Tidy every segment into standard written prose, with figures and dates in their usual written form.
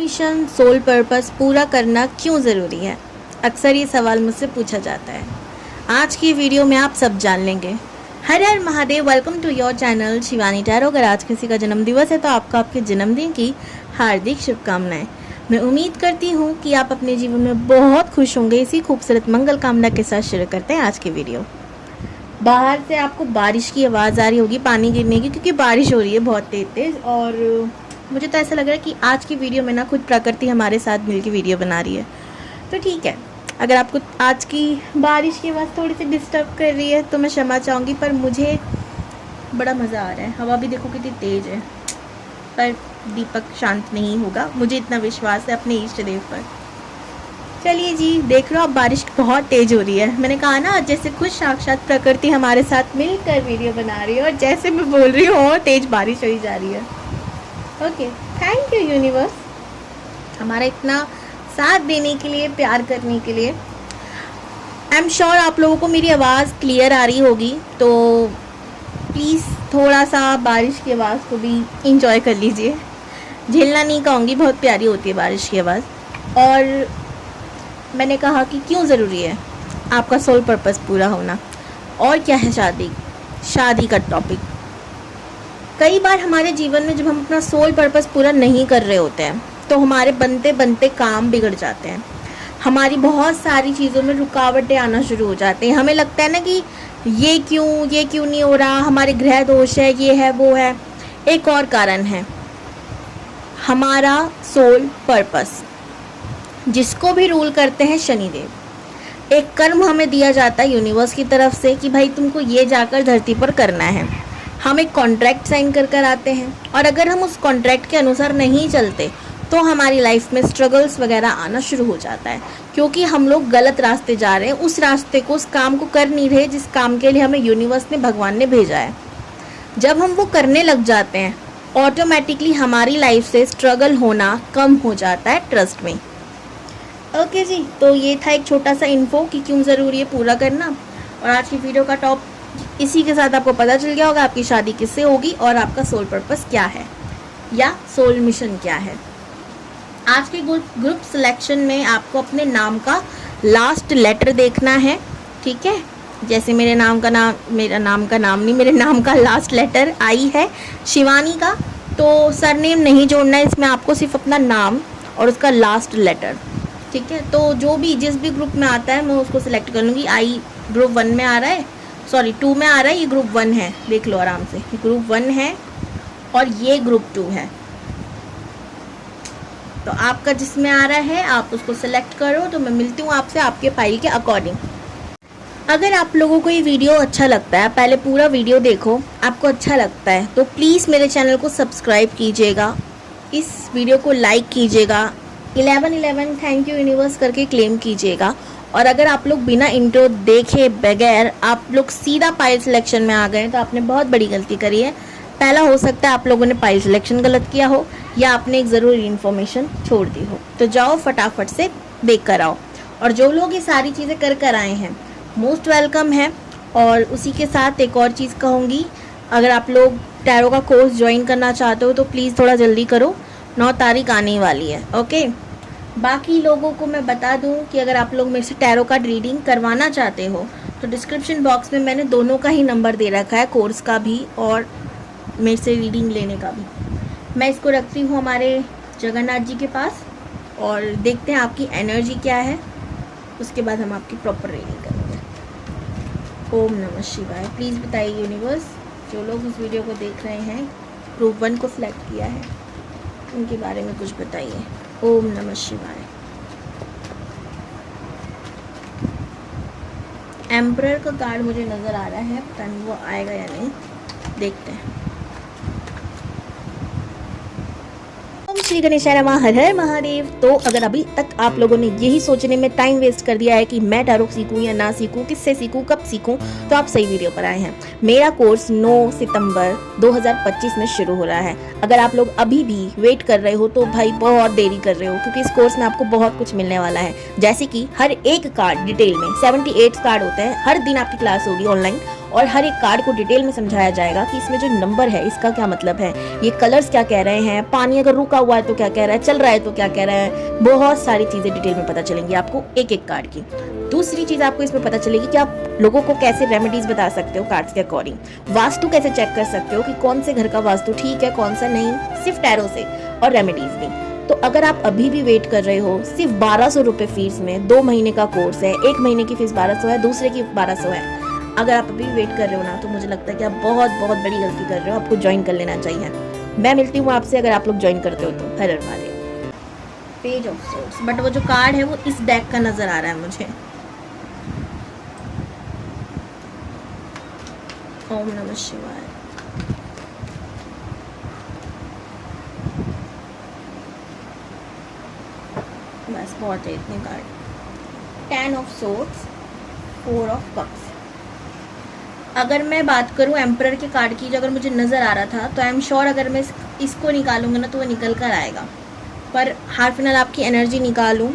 Mission, soul purpose पूरा करना क्यों ज़रूरी है? अक्सर ये सवाल मुझसे पूछा जाता है। आज की वीडियो में आप सब जान लेंगे। हर हर Mahadev, welcome to your channel Shivani tarot. अगर आज किसी का जन्मदिवस है तो आपको आपके जन्मदिन की हार्दिक शुभकामनाएं। मैं उम्मीद करती हूँ कि आप अपने जीवन में बहुत खुश होंगे। इसी खूबसूरत मंगल कामना के साथ शुरू करते हैं आज की वीडियो। बाहर से आपको बारिश की आवाज़ आ रही होगी, पानी गिरने की, क्योंकि बारिश हो रही है बहुत तेज़। और मुझे तो ऐसा लग रहा है कि आज की वीडियो में ना खुद प्रकृति हमारे साथ मिलकर वीडियो बना रही है। तो ठीक है, अगर आपको आज की बारिश की आवाज़ थोड़ी सी डिस्टर्ब कर रही है तो मैं क्षमा चाहूँगी, पर मुझे बड़ा मज़ा आ रहा है। हवा भी देखो कितनी तेज़ है, पर दीपक शांत नहीं होगा, मुझे इतना विश्वास है अपने इष्ट देव पर। चलिए जी, देख लो अब बारिश बहुत तेज़ हो रही है। मैंने कहा ना, जैसे खुद साक्षात प्रकृति हमारे साथ मिलकर वीडियो बना रही है, और जैसे मैं बोल रही हूँ और तेज़ बारिश हो ही जा रही है। ओके, थैंक यू यूनिवर्स, हमारा इतना साथ देने के लिए, प्यार करने के लिए। आई एम श्योर आप लोगों को मेरी आवाज़ क्लियर आ रही होगी, तो प्लीज़ थोड़ा सा बारिश की आवाज़ को भी इंजॉय कर लीजिए। झेलना नहीं कहूँगी, बहुत प्यारी होती है बारिश की आवाज़। और मैंने कहा कि क्यों ज़रूरी है आपका सोल पर्पस पूरा होना, और क्या है शादी का टॉपिक। कई बार हमारे जीवन में जब हम अपना सोल पर्पस पूरा नहीं कर रहे होते हैं तो हमारे बनते बनते काम बिगड़ जाते हैं। हमारी बहुत सारी चीज़ों में रुकावटें आना शुरू हो जाती हैं। हमें लगता है ना कि ये क्यों नहीं हो रहा, हमारे ग्रह दोष है, ये है वो है। एक और कारण है हमारा सोल पर्पस, जिसको भी रूल करते हैं शनिदेव। एक कर्म हमें दिया जाता है यूनिवर्स की तरफ से कि भाई तुमको ये जाकर धरती पर करना है। हम एक कॉन्ट्रैक्ट साइन कर आते हैं, और अगर हम उस कॉन्ट्रैक्ट के अनुसार नहीं चलते तो हमारी लाइफ में स्ट्रगल्स वगैरह आना शुरू हो जाता है, क्योंकि हम लोग गलत रास्ते जा रहे हैं, उस रास्ते को, उस काम को कर नहीं रहे जिस काम के लिए हमें यूनिवर्स ने, भगवान ने भेजा है। जब हम वो करने लग जाते हैं ऑटोमेटिकली हमारी लाइफ से स्ट्रगल होना कम हो जाता है, ट्रस्ट में। ओके जी, तो ये था एक छोटा सा इन्फो कि क्यों ज़रूरी है पूरा करना। और आज की वीडियो का टॉप इसी के साथ आपको पता चल गया होगा आपकी शादी किससे होगी और आपका सोल पर्पस क्या है या सोल मिशन क्या है। आज के ग्रुप सिलेक्शन में आपको अपने नाम का लास्ट लेटर देखना है, ठीक है। जैसे मेरे नाम का लास्ट लेटर आई है शिवानी का, तो सरनेम नहीं जोड़ना है इसमें, आपको सिर्फ अपना नाम और उसका लास्ट लेटर, ठीक है। तो जिस भी ग्रुप में आता है मैं उसको सिलेक्ट कर लूँगी। आई ग्रुप 1 में आ रहा है, सॉरी 2 में आ रहा है, ये ग्रुप 1 है, देख लो आराम से, ग्रुप 1 है और ये ग्रुप 2 है। तो आपका जिसमें आ रहा है आप उसको सिलेक्ट करो। तो मैं मिलती हूँ आपसे आपके फाइल के अकॉर्डिंग। अगर आप लोगों को ये वीडियो अच्छा लगता है, पहले पूरा वीडियो देखो, आपको अच्छा लगता है तो प्लीज़ मेरे चैनल को सब्सक्राइब कीजिएगा, इस वीडियो को लाइक कीजिएगा, 1111 थैंक यू यूनिवर्स करके क्लेम कीजिएगा। और अगर आप लोग बिना इंट्रो देखे बगैर आप लोग सीधा पाइल सिलेक्शन में आ गए तो आपने बहुत बड़ी गलती करी है। पहला, हो सकता है आप लोगों ने पाइल सिलेक्शन गलत किया हो या आपने एक ज़रूरी इन्फॉर्मेशन छोड़ दी हो। तो जाओ फटाफट से देख कर आओ। और जो लोग ये सारी चीज़ें कर आए हैं, मोस्ट वेलकम है। और उसी के साथ एक और चीज़ कहूँगी, अगर आप लोग टैरो का कोर्स ज्वाइन करना चाहते हो तो प्लीज़ थोड़ा जल्दी करो, 9 तारीख आने वाली है, ओके। बाकी लोगों को मैं बता दूं कि अगर आप लोग मेरे से टैरो कार्ड रीडिंग करवाना चाहते हो तो डिस्क्रिप्शन बॉक्स में मैंने दोनों का ही नंबर दे रखा है, कोर्स का भी और मेरे से रीडिंग लेने का भी। मैं इसको रखती हूँ हमारे जगन्नाथ जी के पास, और देखते हैं आपकी एनर्जी क्या है, उसके बाद हम आपकी प्रॉपर रीडिंग करेंगे। ओम नमः शिवाय। प्लीज़ बताइए यूनिवर्स, जो लोग इस वीडियो को देख रहे हैं, ग्रुप 1 को सिलेक्ट किया है, उनके बारे में कुछ बताइए। ओम नमः शिवाय। एम्परर का कार्ड मुझे नज़र आ रहा है, पता नहीं वो आएगा या नहीं, देखते हैं। ओम श्री गणेशाय नमः, हर हर महादेव। तो अगर अभी तक आप लोगों ने यही सोचने में टाइम वेस्ट कर दिया है कि मैं टैरो सीखूं या ना सीखूं, किससे सीखूं, कब सीखूं, तो आप सही वीडियो पर आए हैं। मेरा कोर्स 9 सितंबर 2025 में शुरू हो रहा है। अगर आप लोग अभी भी वेट कर रहे हो तो भाई बहुत देरी कर रहे हो, क्योंकि इस कोर्स में आपको बहुत कुछ मिलने वाला है। जैसे कि हर एक कार्ड डिटेल में 78 कार्ड होते हैं, हर दिन आपकी क्लास होगी ऑनलाइन, और हर एक कार्ड को डिटेल में समझाया जाएगा कि इसमें जो नंबर है इसका क्या मतलब है, ये कलर्स क्या कह रहे हैं, पानी अगर रुका हुआ है तो क्या कह रहा है, चल रहा है तो क्या कह रहा है। बहुत सारी चीज़ें डिटेल में पता चलेंगी आपको एक एक कार्ड की। दूसरी चीज़ आपको इसमें पता चलेगी कि आप लोगों को कैसे रेमेडीज बता सकते हो कार्ड्स के अकॉर्डिंग, वास्तु कैसे चेक कर सकते हो कि कौन से घर का वास्तु ठीक है कौन सा नहीं, सिर्फ टैरो से, और रेमेडीज भी। तो अगर आप अभी भी वेट कर रहे हो, सिर्फ 1200 रुपये फीस में 2 महीने का कोर्स है, एक महीने की फीस 1200 है, दूसरे की 1200 है। अगर आप अभी वेट कर रहे हो ना, तो मुझे लगता है कि आप बहुत बहुत बड़ी गलती कर रहे हो, आपको ज्वाइन कर लेना चाहिए। मैं मिलती हूँ आपसे अगर आप लोग ज्वाइन करते हो तो। हर हर Mahadev. Page of swords, but वो जो कार्ड है वो इस डेक का नजर आ रहा है मुझे। ओम नमः शिवाय। बस बहुत है इतने card. 10 of swords, 4 of cups. अगर मैं बात करूं एम्परर के कार्ड की, जो अगर मुझे नज़र आ रहा था, तो आई एम श्योर अगर मैं इसको निकालूंगा ना तो वो निकल कर आएगा। पर हार फिलहाल आपकी एनर्जी निकालूं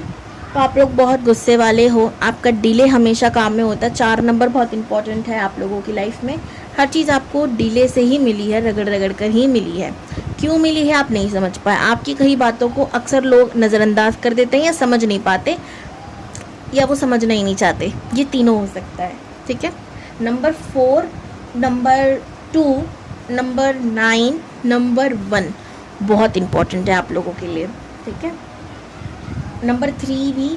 तो आप लोग बहुत गुस्से वाले हो, आपका डिले हमेशा काम में होता है। 4 नंबर बहुत इंपॉर्टेंट है आप लोगों की लाइफ में। हर चीज़ आपको डिले से ही मिली है, रगड़ रगड़ कर ही मिली है। क्यों मिली है आप नहीं समझ पाए। आपकी कई बातों को अक्सर लोग नज़रअंदाज कर देते हैं या समझ नहीं पाते, या वो समझना ही नहीं चाहते। ये तीनों हो सकता है, ठीक है। नंबर 4, नंबर 2, नंबर 9, नंबर 1 बहुत इंपॉर्टेंट है आप लोगों के लिए, ठीक है। नंबर 3 भी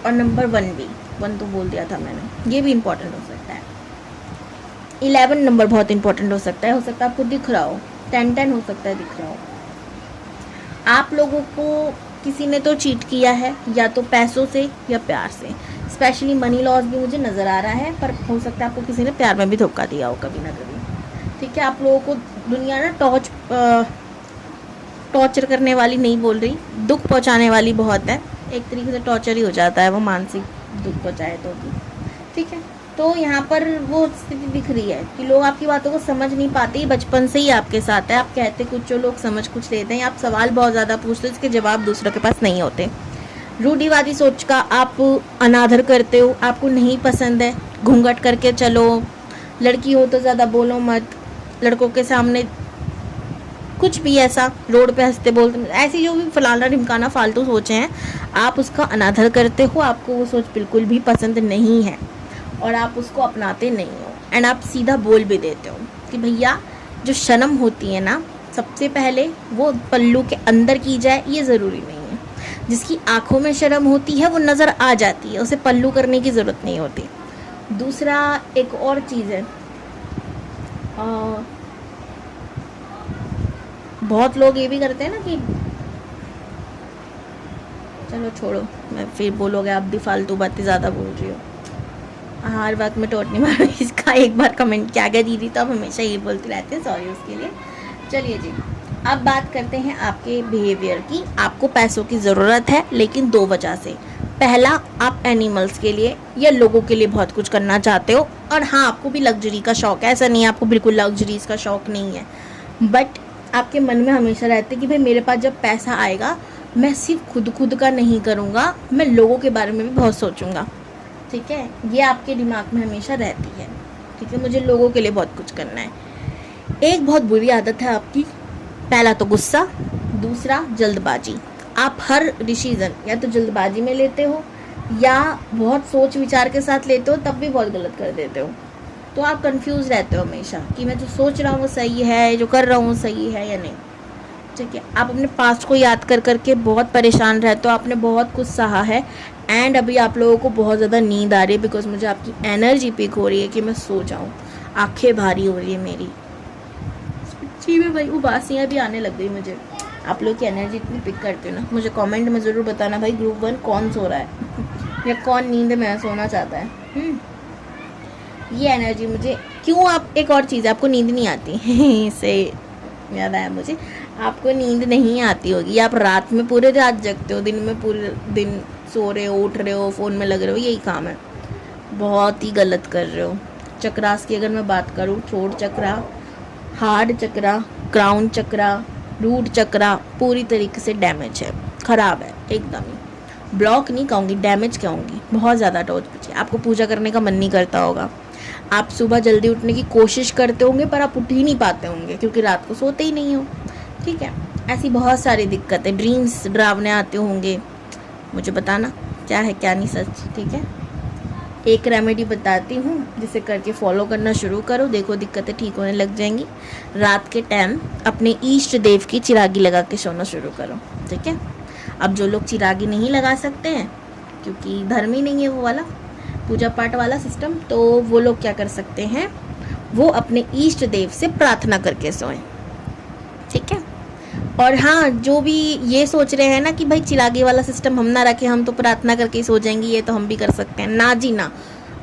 और नंबर 1 भी, 1 तो बोल दिया था मैंने, ये भी इंपॉर्टेंट हो सकता है। 11 नंबर बहुत इंपॉर्टेंट हो सकता है आपको दिख रहा हो। 10 हो सकता है दिख रहा हो। आप लोगों को किसी ने तो चीट किया है, या तो पैसों से या प्यार से। स्पेशली मनी लॉस भी मुझे नज़र आ रहा है, पर हो सकता है आपको किसी ने प्यार में भी धोखा दिया हो कभी ना कभी, ठीक है। आप लोगों को दुनिया ना टॉर्चर करने वाली नहीं बोल रही, दुख पहुंचाने वाली बहुत है। एक तरीके से टॉर्चर ही हो जाता है वो, मानसिक दुख पहुंचाए तो भी, ठीक है। तो यहाँ पर वो स्थिति दिख रही है कि लोग आपकी बातों को समझ नहीं पाते, बचपन से ही आपके साथ है। आप कहते कुछ हो, लोग समझ कुछ लेते हैं। आप सवाल बहुत ज़्यादा पूछते हो, इसके जवाब दूसरों के पास नहीं होते। रूढ़िवादी सोच का आप अनादर करते हो, आपको नहीं पसंद है। घूंघट करके चलो, लड़की हो तो ज़्यादा बोलो मत, लड़कों के सामने कुछ भी ऐसा रोड पे हंसते बोलते, ऐसी जो भी फलाना ढिमकाना फालतू सोचे हैं, आप उसका अनादर करते हो। आपको वो सोच बिल्कुल भी पसंद नहीं है और आप उसको अपनाते नहीं हो। एंड आप सीधा बोल भी देते हो कि भैया जो शर्म होती है ना, सबसे पहले वो पल्लू के अंदर की जाए, ये ज़रूरी नहीं है। जिसकी आंखों में शर्म होती है वो नज़र आ जाती है, उसे पल्लू करने की ज़रूरत नहीं होती। दूसरा एक और चीज़ है, बहुत लोग ये भी करते हैं ना कि चलो छोड़ो, मैं फिर बोलोगे आप भी फालतू बातें ज़्यादा बोल रही हो। हर वक्त में टोट नहीं मार रही, इसका एक बार कमेंट किया गया दीदी, तो आप हमेशा ये बोलते रहते हैं, सॉरी उसके लिए। चलिए जी, अब बात करते हैं आपके बिहेवियर की। आपको पैसों की ज़रूरत है, लेकिन 2 वजह से। पहला, आप एनिमल्स के लिए या लोगों के लिए बहुत कुछ करना चाहते हो, और हाँ आपको भी लग्जरी का शौक है, ऐसा नहीं है आपको बिल्कुल लग्जरीज का शौक नहीं है, बट आपके मन में हमेशा रहते हैं कि भाई मेरे पास जब पैसा आएगा, मैं सिर्फ खुद का नहीं करूँगा, मैं लोगों के बारे में भी बहुत सोचूंगा, ठीक है। ये आपके दिमाग में हमेशा रहती है, ठीक है। मुझे लोगों के लिए बहुत कुछ करना है। एक बहुत बुरी आदत है आपकी, पहला तो गुस्सा, दूसरा जल्दबाजी। आप हर डिसीज़न या तो जल्दबाजी में लेते हो या बहुत सोच विचार के साथ लेते हो, तब भी बहुत गलत कर देते हो। तो आप कंफ्यूज रहते हो हमेशा कि मैं जो सोच रहा हूँ वो सही है, जो कर रहा हूँ सही है या नहीं, ठीक है। आप अपने पास्ट को याद कर करके बहुत परेशान रहते हो, आपने बहुत कुछ सहा है। एंड अभी आप लोगों को बहुत ज़्यादा नींद आ रही है, बिकॉज मुझे आपकी एनर्जी पिक हो रही है कि मैं सो जाऊँ। आंखें भारी हो रही है मेरी, सच्ची में भाई उबासियाँ भी आने लग गई मुझे। आप लोग की एनर्जी इतनी पिक करते हो ना। मुझे कमेंट में ज़रूर बताना भाई, ग्रुप 1 कौन सो रहा है या कौन नींद में सोना चाहता है। ये एनर्जी मुझे क्यों। आप एक और चीज़, आपको नींद नहीं आती इससे याद आया मुझे, आपको नींद नहीं आती होगी। आप रात में पूरे रात जगते हो, दिन में पूरे दिन सो रहे हो, उठ रहे हो, फ़ोन में लग रहे हो, यही काम है। बहुत ही गलत कर रहे हो। चक्रास की अगर मैं बात करूँ, थ्रोट चक्रा, हार्ड चक्रा, क्राउन चक्रा, रूट चक्रा पूरी तरीके से डैमेज है, ख़राब है एकदम ही। ब्लॉक नहीं कहूँगी, डैमेज कहूँगी। बहुत ज़्यादा टॉर्च बची, आपको पूजा करने का मन नहीं करता होगा। आप सुबह जल्दी उठने की कोशिश करते होंगे पर आप उठ ही नहीं पाते होंगे क्योंकि रात को सोते ही नहीं हो, ठीक है। ऐसी बहुत सारी दिक्कतें, ड्रीम्स डरावने आते होंगे, मुझे बताना क्या है क्या नहीं सच, ठीक है। एक रेमेडी बताती हूँ जिसे करके फॉलो करना शुरू करो, देखो दिक्कतें ठीक होने लग जाएंगी। रात के टाइम अपने इष्ट देव की चिरागी लगा के सोना शुरू करो, ठीक है। अब जो लोग चिरागी नहीं लगा सकते हैं क्योंकि धर्म ही नहीं है वो वाला पूजा पाठ वाला सिस्टम, तो वो लोग क्या कर सकते हैं, वो अपने इष्ट देव से प्रार्थना करके सोएं, ठीक है। और हाँ, जो भी ये सोच रहे हैं ना कि भाई चिरागी वाला सिस्टम हम ना रखें, हम तो प्रार्थना करके ही सो जाएंगे, ये तो हम भी कर सकते हैं, ना जी ना।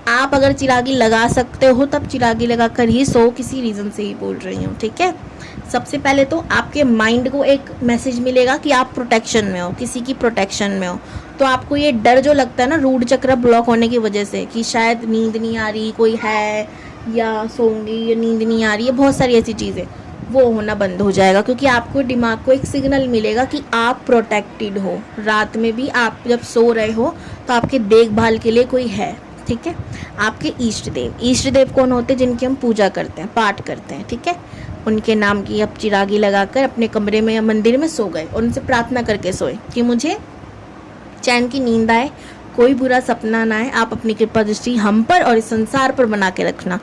आप अगर चिरागी लगा सकते हो तब चिरागी लगा कर ही सो, किसी रीज़न से ही बोल रही हूँ, ठीक है। सबसे पहले तो आपके माइंड को एक मैसेज मिलेगा कि आप प्रोटेक्शन में हो, किसी की प्रोटेक्शन में हो। तो आपको ये डर जो लगता है ना रूट चक्र ब्लॉक होने की वजह से कि शायद नींद नहीं आ रही, कोई है या सोऊंगी या नींद नहीं आ रही है, बहुत सारी ऐसी चीज़ें, वो होना बंद हो जाएगा क्योंकि आपको दिमाग को एक सिग्नल मिलेगा कि आप प्रोटेक्टेड हो। रात में भी आप जब सो रहे हो तो आपके देखभाल के लिए कोई है, ठीक है। आपके इष्ट देव कौन होते हैं, जिनकी हम पूजा करते हैं, पाठ करते हैं, ठीक है। उनके नाम की आप चिरागी लगाकर अपने कमरे में या मंदिर में सो गए और उनसे प्रार्थना करके सोए कि मुझे चैन की नींद आए, कोई बुरा सपना ना आए, आप अपनी कृपा दृष्टि हम पर और इस संसार पर बना के रखना।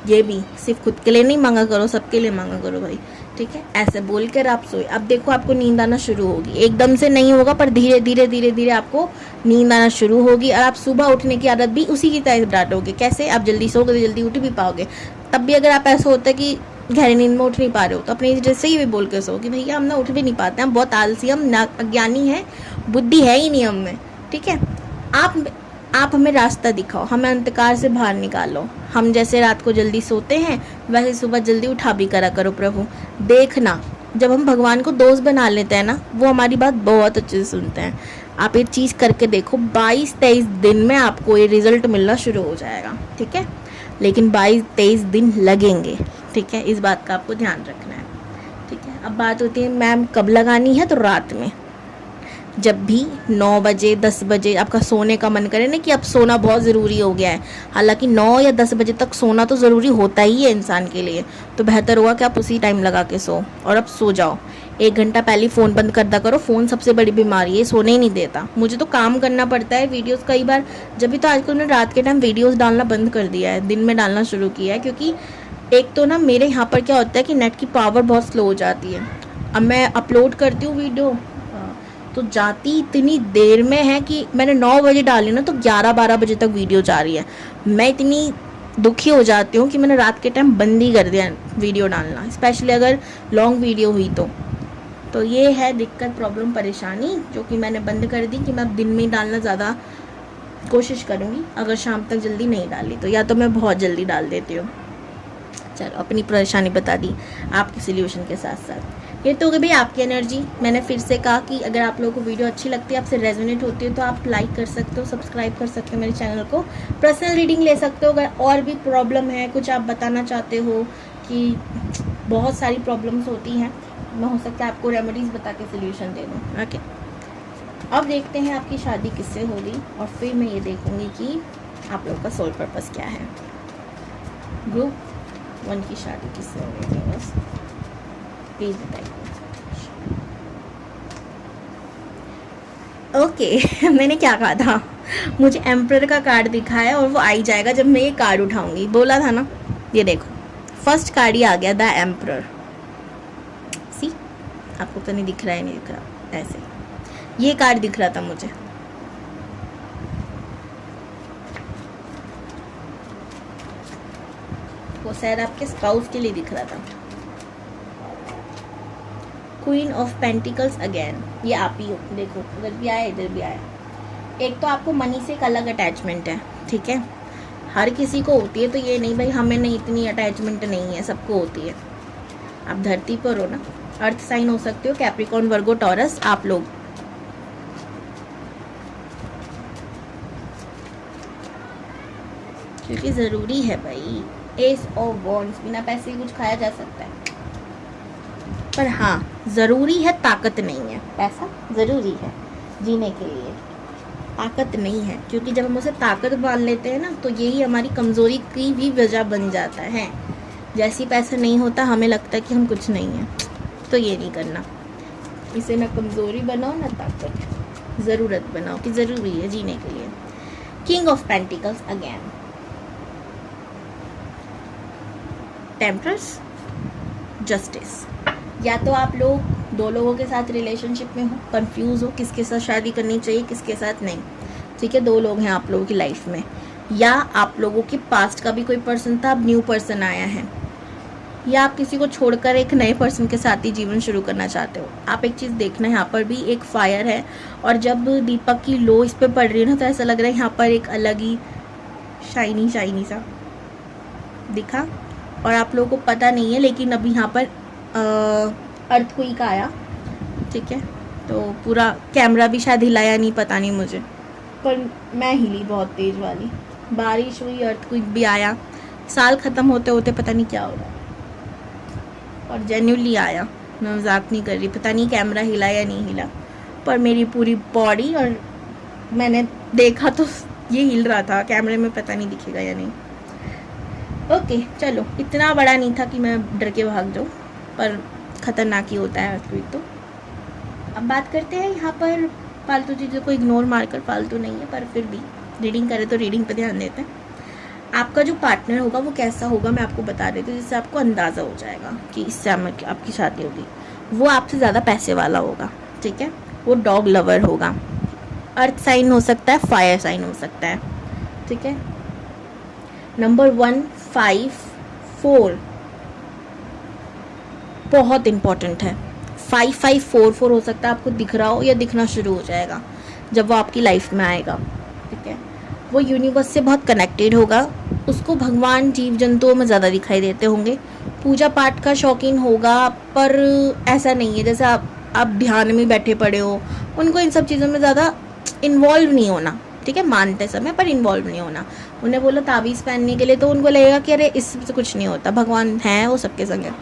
ये भी सिर्फ खुद के लिए नहीं मांगा करो, सबके लिए मांगा करो भाई, ठीक है। ऐसे बोलकर आप सोए। अब देखो आपको नींद आना शुरू होगी, एकदम से नहीं होगा पर धीरे धीरे आपको नींद आना शुरू होगी और आप सुबह उठने की आदत भी उसी की तरह डालोगे। कैसे? आप जल्दी सोओगे तो जल्दी उठ भी पाओगे। तब भी अगर आप ऐसा होता है कि गहरी नींद में उठ नहीं पा रहे हो तो अपनी जैसे ही भी बोल के सो कि भैया हम ना उठ भी नहीं पाते, हम बहुत आलसी, हम अज्ञानी हैं, बुद्धि है ही नहीं हम में, ठीक है। आप हमें रास्ता दिखाओ, हमें अंधकार से बाहर निकालो। हम जैसे रात को जल्दी सोते हैं वैसे सुबह जल्दी उठा भी करा करो प्रभु। देखना जब हम भगवान को दोस्त बना लेते हैं ना, वो हमारी बात बहुत अच्छे से सुनते हैं। आप ये चीज़ करके देखो, 22-23 दिन में आपको ये रिजल्ट मिलना शुरू हो जाएगा, ठीक है। लेकिन 22-23 दिन लगेंगे, ठीक है, इस बात का आपको ध्यान रखना है, ठीक है। अब बात होती है मैम कब लगानी है, तो रात में जब भी 9 बजे 10 बजे आपका सोने का मन करे ना कि अब सोना बहुत ज़रूरी हो गया है, हालांकि 9 या 10 बजे तक सोना तो ज़रूरी होता ही है इंसान के लिए, तो बेहतर होगा कि आप उसी टाइम लगा के सो और अब सो जाओ। 1 घंटा पहले फ़ोन बंद कर दिया करो, फ़ोन सबसे बड़ी बीमारी है, सोने ही नहीं देता। मुझे तो काम करना पड़ता है, वीडियोस कई बार, जब भी तो आजकल मैंने रात के टाइम वीडियोस डालना बंद कर दिया है, दिन में डालना शुरू किया है, क्योंकि एक तो ना मेरे यहाँ पर क्या होता है कि नेट की पावर बहुत स्लो हो जाती है। अब मैं अपलोड करती हूँ वीडियो तो जाती इतनी देर में है कि मैंने 9 बजे डाली ना तो 11-12 बजे तक वीडियो जा रही है। मैं इतनी दुखी हो जाती हूँ कि मैंने रात के टाइम बंद ही कर दिया वीडियो डालना, स्पेशली अगर लॉन्ग वीडियो हुई तो ये है दिक्कत, प्रॉब्लम, परेशानी, जो कि मैंने बंद कर दी कि मैं अब दिन में ही डालना ज़्यादा कोशिश करूँगी। अगर शाम तक जल्दी नहीं डाली तो, या तो मैं बहुत जल्दी डाल देती हूँ। चलो, अपनी परेशानी बता दी आपके सोल्यूशन के साथ साथ। ये तो हो गई भाई आपकी एनर्जी। मैंने फिर से कहा कि अगर आप लोगों को वीडियो अच्छी लगती है, आपसे रेजोनेट होती है, तो आप लाइक कर सकते हो, सब्सक्राइब कर सकते हो मेरे चैनल को, पर्सनल रीडिंग ले सकते हो। अगर और भी प्रॉब्लम है, कुछ आप बताना चाहते हो कि बहुत सारी प्रॉब्लम्स होती हैं, मैं हो सकता है आपको रेमेडीज़ बता के सोल्यूशन दे दूँ। ओके, अब देखते हैं आपकी शादी किससे होगी और फिर मैं ये देखूँगी कि आप लोगों का सोल पर्पस क्या है। ग्रुप 1 की शादी किससे हो रही है, बस प्लीज़ बताइए। ओके मैंने क्या कहा था, मुझे एम्परर का कार्ड दिखा है और वो आ ही जाएगा जब मैं ये कार्ड उठाऊंगी, बोला था ना। ये देखो फर्स्ट कार्ड ही आ गया, द एम्परर। सी, आपको तो नहीं दिख रहा है, नहीं दिख रहा, ऐसे ये कार्ड दिख रहा था मुझे। वो शायद आपके स्पाउस के लिए दिख रहा था। क्वीन ऑफ पेंटिकल्स अगेन, ये आप ही हो, देखो उधर भी आया इधर भी आया। एक तो आपको मनी से एक अलग अटैचमेंट है, ठीक है, हर किसी को होती है, तो ये नहीं भाई हमें नहीं, इतनी अटैचमेंट नहीं है, सबको होती है। आप धरती पर हो ना, अर्थ साइन हो सकते हो, कैप्रिकॉर्न, वर्गो, टॉरस, आप लोग। क्योंकि ज़रूरी है भाई, एस ऑफ वॉन्ड्स, बिना पैसे ही कुछ खाया जा सकता है, पर हाँ ज़रूरी है, ताकत नहीं है, पैसा ज़रूरी है जीने के लिए। ताकत नहीं है, क्योंकि जब हम उसे ताकत मान लेते हैं ना तो यही हमारी कमज़ोरी की भी वजह बन जाता है। जैसे ही पैसा नहीं होता हमें लगता है कि हम कुछ नहीं हैं, तो ये नहीं करना। इसे ना कमज़ोरी बनाओ ना ताकत, ज़रूरत बनाओ कि ज़रूरी है जीने के लिए। King of pentacles again, temperance, justice. या तो आप लोग दो लोगों के साथ रिलेशनशिप में हो, कंफ्यूज हो किसके साथ शादी करनी चाहिए किसके साथ नहीं, ठीक है, दो लोग हैं आप लोगों की लाइफ में, या आप लोगों के पास्ट का भी कोई पर्सन था, अब न्यू पर्सन आया है, या आप किसी को छोड़कर एक नए पर्सन के साथ ही जीवन शुरू करना चाहते हो। आप एक चीज़ देखना, यहाँ पर भी एक फायर है, और जब दीपक की लो इस पर पड़ रही है ना तो ऐसा लग रहा है यहाँ पर एक अलग ही शाइनी शाइनी सा दिखा, और आप लोगों को पता नहीं है, लेकिन अभी यहाँ पर अर्थक्वेक आया, ठीक है, तो पूरा कैमरा भी शायद हिलाया नहीं, पता नहीं मुझे, पर मैं हिली बहुत तेज़ वाली, बारिश हुई, अर्थक्वेक भी आया, साल ख़त्म होते होते पता नहीं क्या हो रहा है, और जेन्युइनली आया, मैं मजाक नहीं कर रही, पता नहीं कैमरा हिला या नहीं हिला, पर मेरी पूरी बॉडी, और मैंने देखा तो ये हिल रहा था, कैमरे में पता नहीं दिखेगा या नहीं। ओके चलो, इतना बड़ा नहीं था कि मैं डर के भाग जाऊँ, पर ख़तरनाक ही होता है अर्थक्वेक तो। अब बात करते हैं यहाँ पर फालतू चीज़ों को इग्नोर मारकर, फालतू नहीं है पर फिर भी रीडिंग करें तो रीडिंग पर ध्यान देते हैं। आपका जो पार्टनर होगा वो कैसा होगा मैं आपको बता देती हूँ, जिससे आपको अंदाज़ा हो जाएगा कि इससे आपकी शादी होगी। वो आपसे ज़्यादा पैसे वाला होगा, ठीक है, वो डॉग लवर होगा, अर्थ साइन हो सकता है, फायर साइन हो सकता है, ठीक है। नंबर 1, 5, 4 बहुत इम्पॉर्टेंट है। 5, 5, 4, 4 हो सकता है आपको दिख रहा हो या दिखना शुरू हो जाएगा जब वो आपकी लाइफ में आएगा, ठीक है। वो यूनिवर्स से बहुत कनेक्टेड होगा, उसको भगवान जीव जंतुओं में ज़्यादा दिखाई देते होंगे, पूजा पाठ का शौकीन होगा, पर ऐसा नहीं है जैसे आप ध्यान में बैठे पड़े हो, उनको इन सब चीज़ों में ज़्यादा इन्वॉल्व नहीं होना, ठीक है, मानते समय पर इन्वॉल्व नहीं होना। उन्हें बोलो ताबीज़ पहनने के लिए तो उनको लगेगा कि अरे इससे कुछ नहीं होता, भगवान है वो सबके संग है,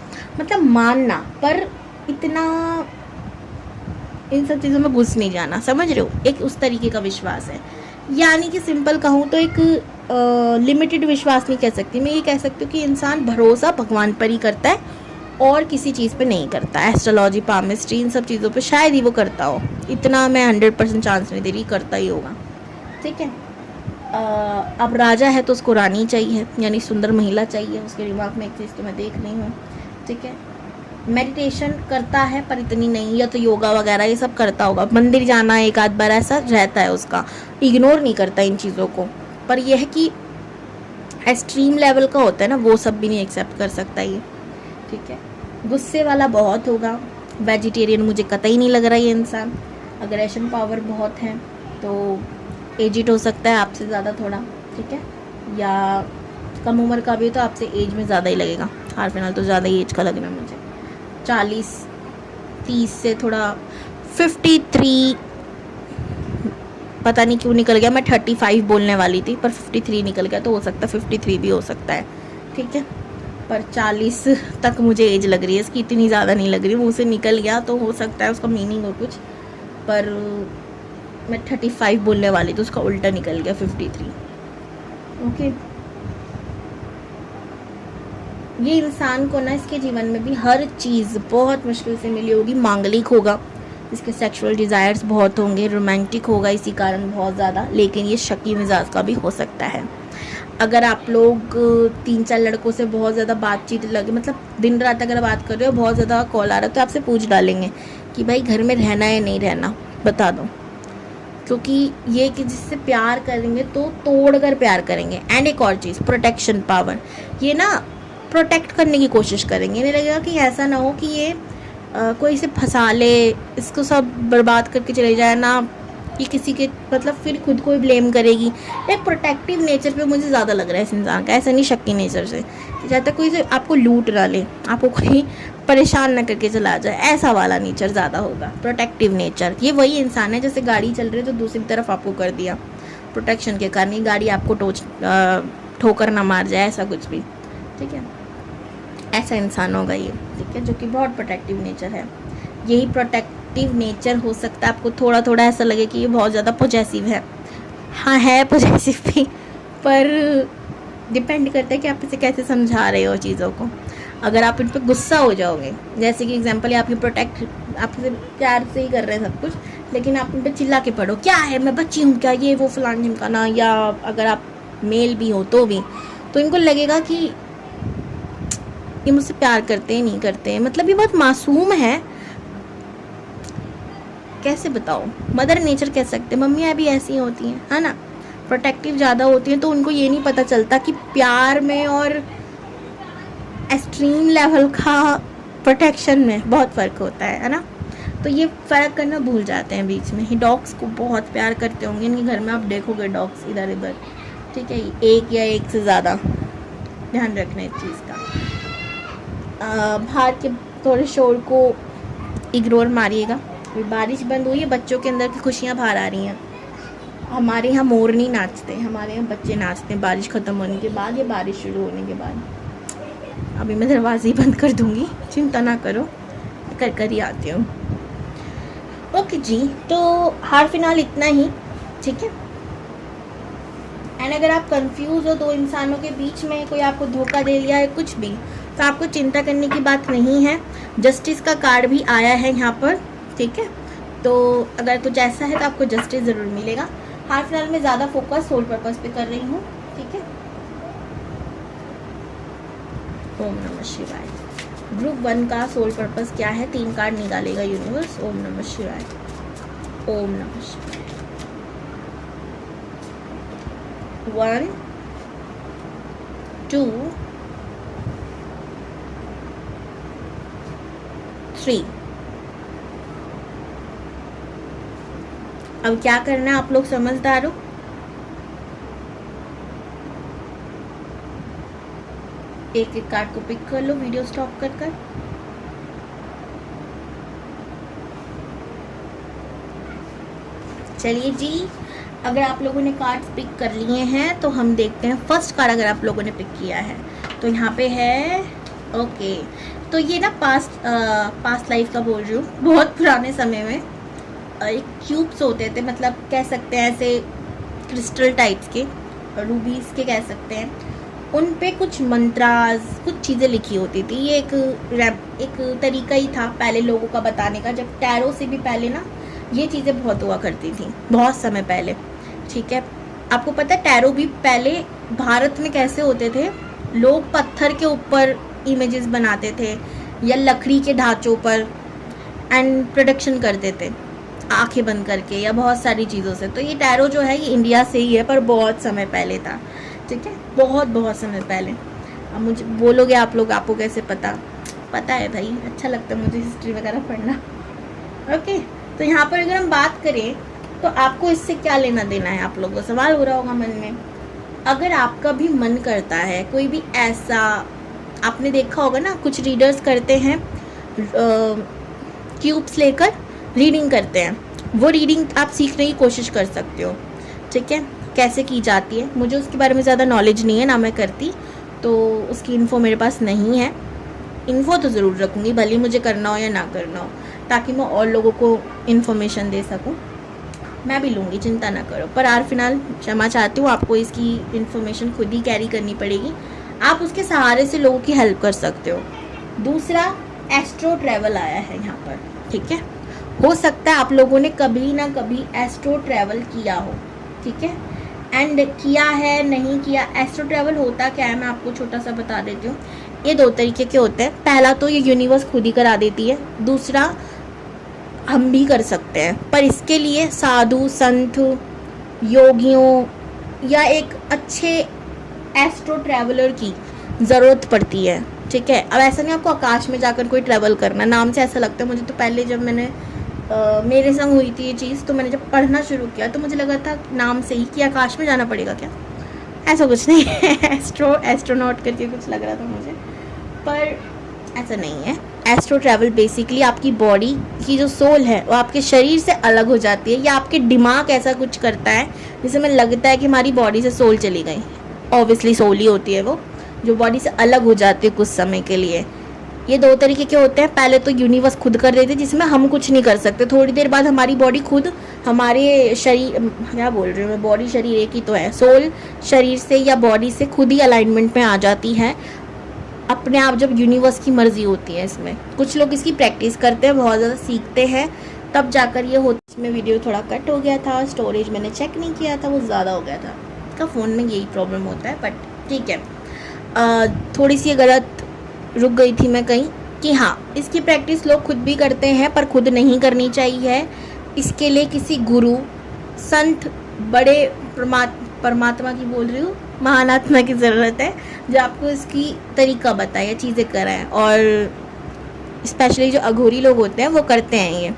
मतलब मानना, पर इतना इन सब चीज़ों में घुस नहीं जाना, समझ रहे हो, एक उस तरीके का विश्वास है। यानी कि सिंपल कहूँ तो एक लिमिटेड विश्वास नहीं कह सकती मैं, ये कह सकती हूँ कि इंसान भरोसा भगवान पर ही करता है और किसी चीज़ पे नहीं करता। एस्ट्रोलॉजी, पामिस्ट्री, इन सब चीज़ों पे शायद ही वो करता हो, इतना मैं 100% चांस नहीं दे रही, करता ही होगा, ठीक है। अब राजा है तो उसको रानी चाहिए, यानी सुंदर महिला चाहिए, उसके दिमाग में एक चीज़ तो मैं देख रही हूँ, ठीक है। मेडिटेशन करता है पर इतनी नहीं, या तो योगा वगैरह ये सब करता होगा, मंदिर जाना एक आध बार ऐसा रहता है उसका, इग्नोर नहीं करता इन चीज़ों को, पर यह है कि एक्सट्रीम लेवल का होता है ना, वो सब भी नहीं एक्सेप्ट कर सकता ये, ठीक है। गुस्से वाला बहुत होगा, वेजिटेरियन मुझे कतई नहीं लग रहा ये इंसान, अग्रेशन पावर बहुत है, तो एजिट हो सकता है आपसे ज़्यादा थोड़ा, ठीक है, या कम उम्र का भी तो आपसे एज में ज़्यादा ही लगेगा, हाल फिलहाल तो ज़्यादा ही एज का लग रहा है मुझे, 40-30 से थोड़ा 53, पता नहीं क्यों निकल गया, मैं 35 बोलने वाली थी पर 53 निकल गया, तो हो सकता है 53 भी हो सकता है, ठीक है, पर 40 तक मुझे एज लग रही है इसकी, इतनी ज़्यादा नहीं लग रही, मुँह से निकल गया तो हो सकता है उसका मीनिंग हो कुछ, पर मैं 35 बोलने वाली तो उसका उल्टा निकल गया 53, ओके। ये इंसान को ना इसके जीवन में भी हर चीज़ बहुत मुश्किल से मिली होगी, मांगलिक होगा, इसके सेक्सुअल डिज़ायर्स बहुत होंगे, रोमांटिक होगा इसी कारण बहुत ज़्यादा, लेकिन ये शकी मिजाज का भी हो सकता है। अगर आप लोग 3-4 लड़कों से बहुत ज़्यादा बातचीत लगे, मतलब दिन रात अगर बात कर रहे हो, बहुत ज़्यादा कॉल आ रहा है, तो आपसे पूछ डालेंगे कि भाई घर में रहना है नहीं रहना, बता दो, क्योंकि ये कि जिससे प्यार करेंगे तो तोड़ कर प्यार करेंगे। एंड एक और चीज़, प्रोटेक्शन पावर, ये ना प्रोटेक्ट करने की कोशिश करेंगे, नहीं लगेगा कि ऐसा ना हो कि ये कोई इसे फंसा ले, इसको सब बर्बाद करके चले जाए ना, ये किसी के मतलब फिर खुद को ही ब्लेम करेगी। एक प्रोटेक्टिव नेचर पे मुझे ज़्यादा लग रहा है इस इंसान का, ऐसा नहीं शक्की नेचर से, जब तक कोई आपको लूट ना ले, आपको कोई परेशान ना करके चला जाए, ऐसा वाला नेचर ज़्यादा होगा, प्रोटेक्टिव नेचर। ये वही इंसान है जैसे गाड़ी चल रही है तो दूसरी तरफ आपको कर दिया, प्रोटेक्शन के कारण ये गाड़ी आपको ठोकर ना मार जाए, ऐसा कुछ भी, ठीक है, ऐसा इंसान होगा ये, ठीक है, जो कि बहुत प्रोटेक्टिव नेचर है। यही प्रोटेक्टिव नेचर हो सकता है आपको थोड़ा थोड़ा ऐसा लगे कि ये बहुत ज़्यादा पॉजेसिव है, हाँ है पॉजिटिव भी, पर डिपेंड करता है कि आप इसे कैसे समझा रहे हो चीज़ों को। अगर आप इन पर गुस्सा हो जाओगे, जैसे कि एग्जांपल है आपकी आपसे प्यार से ही कर रहे हैं सब कुछ, लेकिन आप उन पर चिल्ला के पढ़ो क्या है मैं बच्ची हूँ क्या, ये वो फलान ढिमकाना, या अगर आप मेल भी हो तो इनको लगेगा कि ये मुझसे प्यार करते हैं नहीं करते हैं, मतलब ये बहुत मासूम है। कैसे बताओ, मदर नेचर कह सकते हैं, मम्मियाँ भी ऐसी होती हैं, है ना, प्रोटेक्टिव ज़्यादा होती हैं, तो उनको ये नहीं पता चलता कि प्यार में और एक्सट्रीम लेवल का प्रोटेक्शन में बहुत फ़र्क होता है ना। तो ये फ़र्क करना भूल जाते हैं बीच में ही। डॉग्स को बहुत प्यार करते होंगे, इनके घर में आप देखोगे डॉग्स इधर इधर, ठीक है, एक या एक से ज़्यादा, ध्यान रखना इस चीज़ का। बाहर के थोड़े शोर को इग्नोर मारिएगा। बारिश बंद हुई है, बच्चों के अंदर की खुशियाँ बाहर आ रही हैं। हमारे यहाँ मोर नहीं नाचते, हमारे यहाँ बच्चे नाचते हैं बारिश ख़त्म होने के बाद या बारिश शुरू होने के बाद। अभी मैं दरवाजे ही बंद कर दूँगी, चिंता ना करो, कर ही आती हूँ। ओके जी, तो हाल फिलहाल इतना ही, ठीक है। एंड अगर आप कंफ्यूज हो दो इंसानों के बीच में, कोई आपको धोखा दे लिया है कुछ भी, तो आपको चिंता करने की बात नहीं है। जस्टिस का कार्ड भी आया है यहाँ पर, ठीक है। तो अगर कुछ ऐसा है तो आपको जस्टिस ज़रूर मिलेगा। हाल फिलहाल मैं ज़्यादा फोकस सोल पर्पस पे कर रही हूँ, ठीक है। ओम नमः शिवाय। ग्रुप 1 का सोल पर्पस क्या है, 3 कार्ड निकालेगा यूनिवर्स। ओम नमः शिवाय, ओम नमः शिवाय। 1 2 3। अब क्या करना है, आप लोग समझदार हो। एक एक कार्ड को पिक कर लो वीडियो स्टॉप कर कर। चलिए जी, अगर आप लोगों ने कार्ड्स पिक कर लिए हैं तो हम देखते हैं। फर्स्ट कार्ड अगर आप लोगों ने पिक किया है तो यहाँ पे है ओके। तो ये ना पास्ट लाइफ का बोल रही हूँ, बहुत पुराने समय में एक क्यूब्स होते थे, मतलब कह सकते हैं ऐसे क्रिस्टल टाइप्स के, रूबीज के कह सकते हैं। उन पे कुछ मंत्रास, कुछ चीज़ें लिखी होती थी। ये एक तरीका ही था पहले लोगों का बताने का, जब टैरो से भी पहले ना ये चीज़ें बहुत हुआ करती थी, बहुत समय पहले, ठीक है। आपको पता है टैरो भी पहले भारत में कैसे होते थे, लोग पत्थर के ऊपर इमेजेस बनाते थे या लकड़ी के ढांचों पर एंड प्रोडक्शन करते थे आंखें बंद करके या बहुत सारी चीज़ों से। तो ये टैरो जो है ये इंडिया से ही है, पर बहुत समय पहले था, ठीक है, बहुत समय पहले। अब मुझे बोलोगे आप लोग आपको कैसे पता है भाई, अच्छा लगता है मुझे हिस्ट्री वगैरह पढ़ना। ओके, तो यहाँ पर अगर हम बात करें तो आपको इससे क्या लेना देना है, आप लोगों को सवाल हो रहा होगा मन में। अगर आपका भी मन करता है, कोई भी ऐसा, आपने देखा होगा ना कुछ रीडर्स करते हैं क्यूब्स लेकर रीडिंग करते हैं, वो रीडिंग आप सीखने की कोशिश कर सकते हो, ठीक है। कैसे की जाती है मुझे उसके बारे में ज़्यादा नॉलेज नहीं है, ना मैं करती, तो उसकी इन्फो मेरे पास नहीं है। इन्फो तो ज़रूर रखूँगी, भले मुझे करना हो या ना करना हो, ताकि मैं और लोगों को इन्फॉर्मेशन दे सकूँ। मैं भी लूँगी, चिंता ना करो, पर आज फिलहाल क्षमा चाहती हूँ, आपको इसकी इन्फॉर्मेशन खुद ही कैरी करनी पड़ेगी। आप उसके सहारे से लोगों की हेल्प कर सकते हो। दूसरा, एस्ट्रो ट्रैवल आया है यहाँ पर, ठीक है। हो सकता है आप लोगों ने कभी ना कभी एस्ट्रो ट्रैवल किया हो, ठीक है, एंड किया है नहीं किया। एस्ट्रो ट्रैवल होता क्या है मैं आपको छोटा सा बता देती हूँ। ये 2 तरीके के होते हैं। पहला तो ये यूनिवर्स खुद ही करा देती है, दूसरा हम भी कर सकते हैं, पर इसके लिए साधु संत, योगियों या एक अच्छे एस्ट्रो ट्रैवलर की ज़रूरत पड़ती है, ठीक है। अब ऐसा नहीं आपको आकाश में जाकर कोई ट्रैवल करना, नाम से ऐसा लगता है मुझे। तो पहले जब मैंने मेरे संग हुई थी ये चीज़, तो मैंने जब पढ़ना शुरू किया तो मुझे लगा था नाम से ही कि आकाश में जाना पड़ेगा क्या, ऐसा कुछ नहीं है। एस्ट्रोनॉट करके कुछ लग रहा था मुझे, पर ऐसा नहीं है। एस्ट्रो ट्रैवल बेसिकली आपकी बॉडी की जो सोल है वो आपके शरीर से अलग हो जाती है, या आपके दिमाग ऐसा कुछ करता है जिससे हमें लगता है कि हमारी बॉडी से सोल चली गई। ऑब्वियसली सोल ही होती है वो, जो बॉडी से अलग हो जाती है कुछ समय के लिए। ये दो तरीके के होते हैं। पहले तो यूनिवर्स खुद कर देते हैं, जिसमें हम कुछ नहीं कर सकते। थोड़ी देर बाद हमारी बॉडी खुद हमारे शरीर, क्या बोल रही हूँ मैं, बॉडी शरीर एक ही तो है, सोल शरीर से या बॉडी से खुद ही अलाइनमेंट में आ जाती है अपने आप, जब यूनिवर्स की मर्जी होती है। इसमें कुछ लोग इसकी प्रैक्टिस करते हैं, बहुत ज़्यादा सीखते हैं, तब जाकर ये होता। इसमें वीडियो थोड़ा कट हो गया था, स्टोरेज मैंने चेक नहीं किया था, वो ज़्यादा हो गया था। इसका फ़ोन में यही प्रॉब्लम होता है, बट ठीक है। थोड़ी सी गलत रुक गई थी मैं कहीं, कि हाँ, इसकी प्रैक्टिस लोग खुद भी करते हैं, पर खुद नहीं करनी चाहिए। इसके लिए किसी गुरु, संत, बड़े परमात्मा की बोल रही हूँ, महान आत्मा की ज़रूरत है, जो आपको इसकी तरीका बताए या चीज़ें कराएं। और स्पेशली जो अघोरी लोग होते हैं वो करते हैं ये,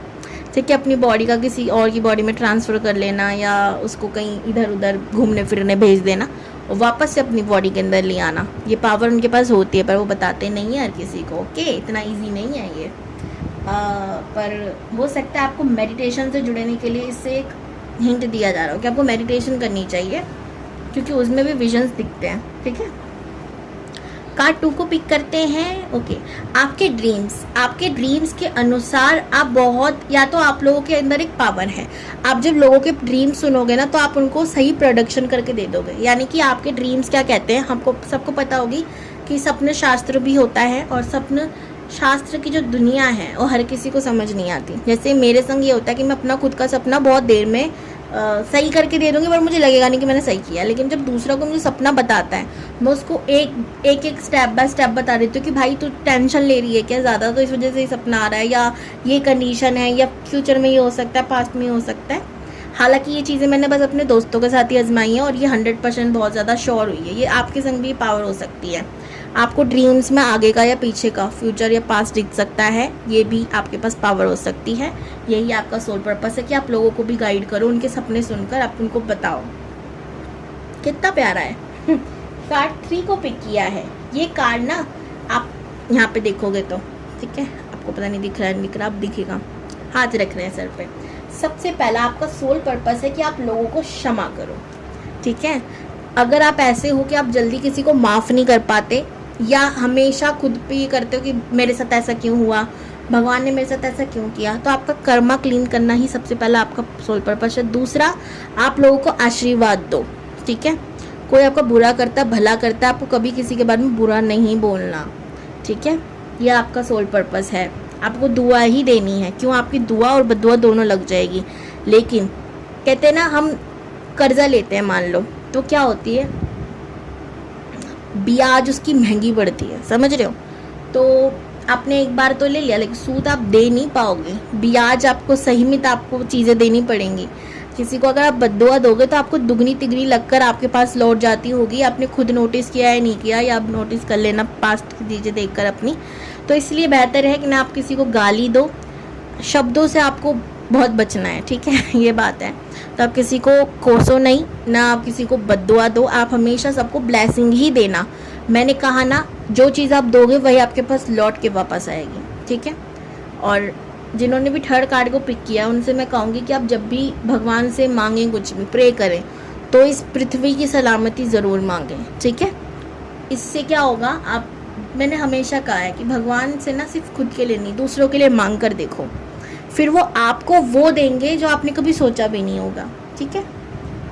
ठीक है। अपनी बॉडी का किसी और की बॉडी में ट्रांसफ़र कर लेना, या उसको कहीं इधर उधर घूमने फिरने भेज देना और वापस से अपनी बॉडी के अंदर ले आना। ये पावर उनके पास होती है, पर वो बताते नहीं है हर किसी को। ओके, इतना ईजी नहीं है ये। पर हो सकता है आपको मेडिटेशन से जुड़ने के लिए इससे एक हिंट दिया जा रहा हो कि आपको मेडिटेशन करनी चाहिए, क्योंकि उसमें भी विजन्स दिखते हैं, ठीक है। कार्ड 2 को पिक करते हैं। ओके, आपके ड्रीम्स के अनुसार आप बहुत, या तो आप लोगों के अंदर एक पावर है, आप जब लोगों के ड्रीम्स सुनोगे ना, तो आप उनको सही प्रोडक्शन करके दे दोगे। यानी कि आपके ड्रीम्स क्या कहते हैं, हमको सबको पता होगी कि सपने शास्त्र भी होता है, और सपने शास्त्र की जो दुनिया है वो हर किसी को समझ नहीं आती। जैसे मेरे संग ये होता है कि मैं अपना खुद का सपना बहुत देर में सही करके दे दूँगी, पर मुझे लगेगा नहीं कि मैंने सही किया। लेकिन जब दूसरा को मुझे सपना बताता है, मैं उसको एक स्टेप बाय स्टेप बता देती हूँ कि भाई तू टेंशन ले रही है क्या ज़्यादा, तो इस वजह से ये सपना आ रहा है, या ये कंडीशन है, या फ्यूचर में ये हो सकता है, पास्ट में हो सकता है। हालांकि ये चीज़ें मैंने बस अपने दोस्तों के साथ ही आजमाई है, और ये 100% बहुत ज़्यादा श्योर हुई है। ये आपके संग भी पावर हो सकती है। आपको ड्रीम्स में आगे का या पीछे का, फ्यूचर या पास्ट दिख सकता है, ये भी आपके पास पावर हो सकती है। यही आपका सोल पर्पस है कि आप लोगों को भी गाइड करो, उनके सपने सुनकर आप उनको बताओ। कितना प्यारा है। कार्ड 3 को पिक किया है। ये कार्ड ना आप यहाँ पे देखोगे तो, ठीक है, आपको पता नहीं दिख रहा है, दिख रहा, अब दिखेगा, हाथ रख रहे हैं सर पे। सबसे पहला आपका सोल पर्पस है कि आप लोगों को क्षमा करो, ठीक है। अगर आप ऐसे हो कि आप जल्दी किसी को माफ़ नहीं कर पाते, या हमेशा खुद पे ये करते हो कि मेरे साथ ऐसा क्यों हुआ, भगवान ने मेरे साथ ऐसा क्यों किया, तो आपका कर्मा क्लीन करना ही सबसे पहला आपका सोल पर्पस है। दूसरा, आप लोगों को आशीर्वाद दो, ठीक है। कोई आपका बुरा करता है, भला करता है, आपको कभी किसी के बारे में बुरा नहीं बोलना, ठीक है। ये आपका सोल पर्पस है। आपको दुआ ही देनी है। क्यों? आपकी दुआ और बदुआ दोनों लग जाएगी। लेकिन कहते हैं ना, हम कर्जा लेते हैं मान लो, तो क्या होती है, ब्याज उसकी महंगी पड़ती है, समझ रहे हो। तो आपने एक बार तो ले लिया, लेकिन सूद आप दे नहीं पाओगे, ब्याज आपको सही में तो आपको चीज़ें देनी पड़ेंगी। किसी को अगर आप बद्दुआ दोगे तो आपको दुगनी तिगनी लगकर आपके पास लौट जाती होगी। आपने खुद नोटिस किया है नहीं किया, या आप नोटिस कर लेना पास्ट की चीज़ें देखकर अपनी। तो इसलिए बेहतर है कि ना आप किसी को गाली दो, शब्दों से आपको बहुत बचना है, ठीक है। ये बात है। तो आप किसी को कोसो नहीं, ना आप किसी को बद्दुआ दो, आप हमेशा सबको ब्लेसिंग ही देना। मैंने कहा ना, जो चीज़ आप दोगे वही आपके पास लौट के वापस आएगी, ठीक है। और जिन्होंने भी थर्ड कार्ड को पिक किया, उनसे मैं कहूँगी कि आप जब भी भगवान से मांगें, कुछ भी प्रे करें, तो इस पृथ्वी की सलामती ज़रूर मांगें, ठीक है। इससे क्या होगा, आप, मैंने हमेशा कहा है कि भगवान से ना सिर्फ खुद के लिए नहीं, दूसरों के लिए मांग कर देखो, फिर वो आपको वो देंगे जो आपने कभी सोचा भी नहीं होगा, ठीक है।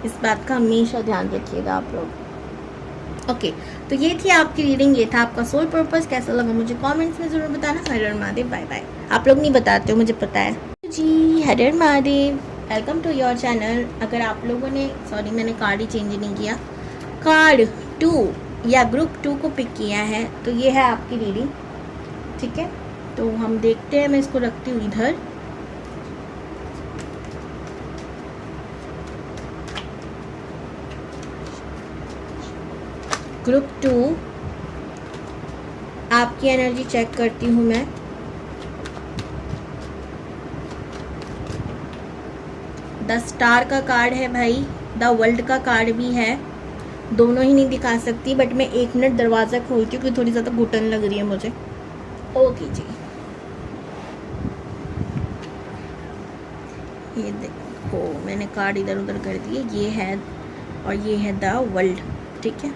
इस बात का हमेशा ध्यान रखिएगा आप लोग। ओके, तो ये थी आपकी रीडिंग, ये था आपका सोल पर्पस। कैसा लगा मुझे कमेंट्स में ज़रूर बताना। हर हर महादेव, बाय बाय। आप लोग नहीं बताते हो, मुझे पता है जी। हर हर Mahadev, welcome to your channel. अगर आप लोगों ने, सॉरी मैंने कार्ड ही चेंज नहीं किया, कार्ड 2 या ग्रुप 2 को पिक किया है, तो ये है आपकी रीडिंग, ठीक है। तो हम देखते हैं, मैं इसको रखती हूँ इधर। ग्रुप 2 आपकी एनर्जी चेक करती हूँ मैं। द स्टार का कार्ड है भाई, द वर्ल्ड का कार्ड भी है। दोनों ही नहीं दिखा सकती, बट मैं 1 मिनट दरवाज़ा खोलती हूँ क्योंकि थोड़ी ज़्यादा घुटन लग रही है मुझे। ओके जी, ये देखो मैंने कार्ड इधर उधर कर दिए। ये है, और ये है द वर्ल्ड, ठीक है।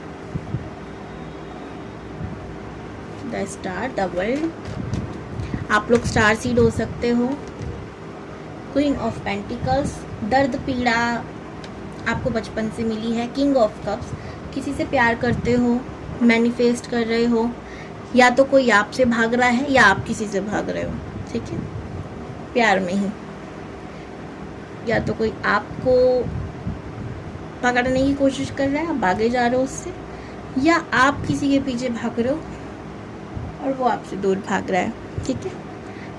The star, the world. आप लोग स्टार सीड हो सकते हो। क्वीन ऑफ पेंटिकल्स, दर्द पीड़ा आपको बचपन से मिली है। किंग ऑफ कप्स, किसी से प्यार करते हो, मैनिफेस्ट कर रहे हो, या तो कोई आपसे भाग रहा है या आप किसी से भाग रहे हो, ठीक है, प्यार में ही। या तो कोई आपको पकड़ने की कोशिश कर रहा है, आप भागे जा रहे हो उससे, या आप किसी के पीछे भाग रहे हो और वो आपसे दूर भाग रहा है, ठीक है।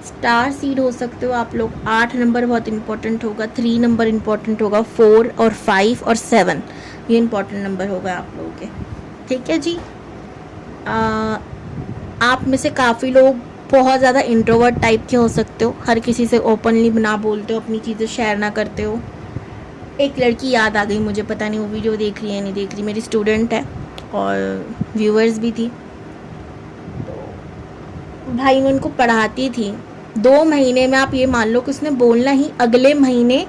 स्टार सीड हो सकते हो आप लोग। 8 नंबर बहुत इंपॉर्टेंट होगा, 3 नंबर इंपॉर्टेंट होगा, 4 और 5 और 7 ये इंपॉर्टेंट नंबर होगा आप लोगों के, ठीक है जी। आप में से काफ़ी लोग बहुत ज़्यादा इंट्रोवर्ट टाइप के हो सकते हो, हर किसी से ओपनली ना बोलते हो, अपनी चीज़ें शेयर ना करते हो। एक लड़की याद आ गई मुझे, पता नहीं वो वीडियो देख रही है नहीं देख रही, मेरी स्टूडेंट है और व्यूअर्स भी थी। तो भाई मैं उनको पढ़ाती थी, 2 महीने में आप ये मान लो कि उसने बोलना ही अगले महीने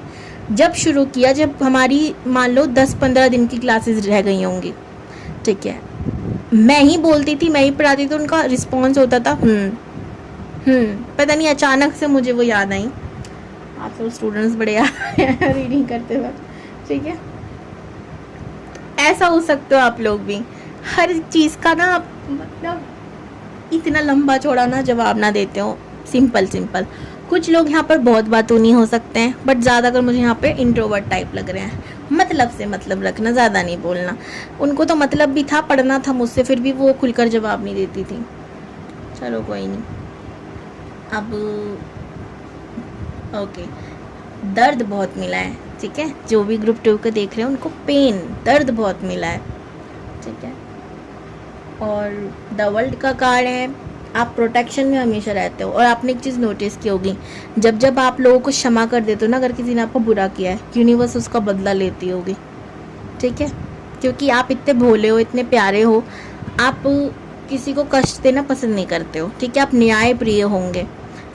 जब शुरू किया, जब हमारी मान लो 10-15 दिन की क्लासेस रह गई होंगी, ठीक है। मैं ही बोलती थी, मैं ही पढ़ाती थी, तो उनका रिस्पॉन्स होता था पता नहीं अचानक से मुझे वो याद आई। आजकल स्टूडेंट्स बड़े रीडिंग करते वक्त, ठीक है। ऐसा हो सकते हो आप लोग भी, हर चीज़ का ना मतलब इतना लंबा चौड़ा ना जवाब ना देते हो, सिंपल सिंपल। कुछ लोग यहाँ पर बहुत बातूनी हो सकते हैं, बट ज़्यादातर मुझे यहाँ पे इंट्रोवर्ट टाइप लग रहे हैं। मतलब से मतलब रखना, ज़्यादा नहीं बोलना। उनको तो मतलब भी था, पढ़ना था मुझसे, फिर भी वो खुलकर जवाब नहीं देती थी। चलो कोई नहीं। अब ओके, दर्द बहुत मिला है, ठीक है। जो भी ग्रुप 2 के देख रहे हैं उनको पेन, दर्द बहुत मिला है, ठीक है। और द वर्ल्ड का कार्ड है, आप प्रोटेक्शन में हमेशा रहते हो। और आपने एक चीज़ नोटिस की होगी, जब जब आप लोगों को क्षमा कर देते हो ना, अगर किसी ने आपको बुरा किया है, यूनिवर्स उसका बदला लेती होगी, ठीक है। क्योंकि आप इतने भोले हो, इतने प्यारे हो, आप किसी को कष्ट देना पसंद नहीं करते हो, ठीक है। आप न्याय प्रिय होंगे,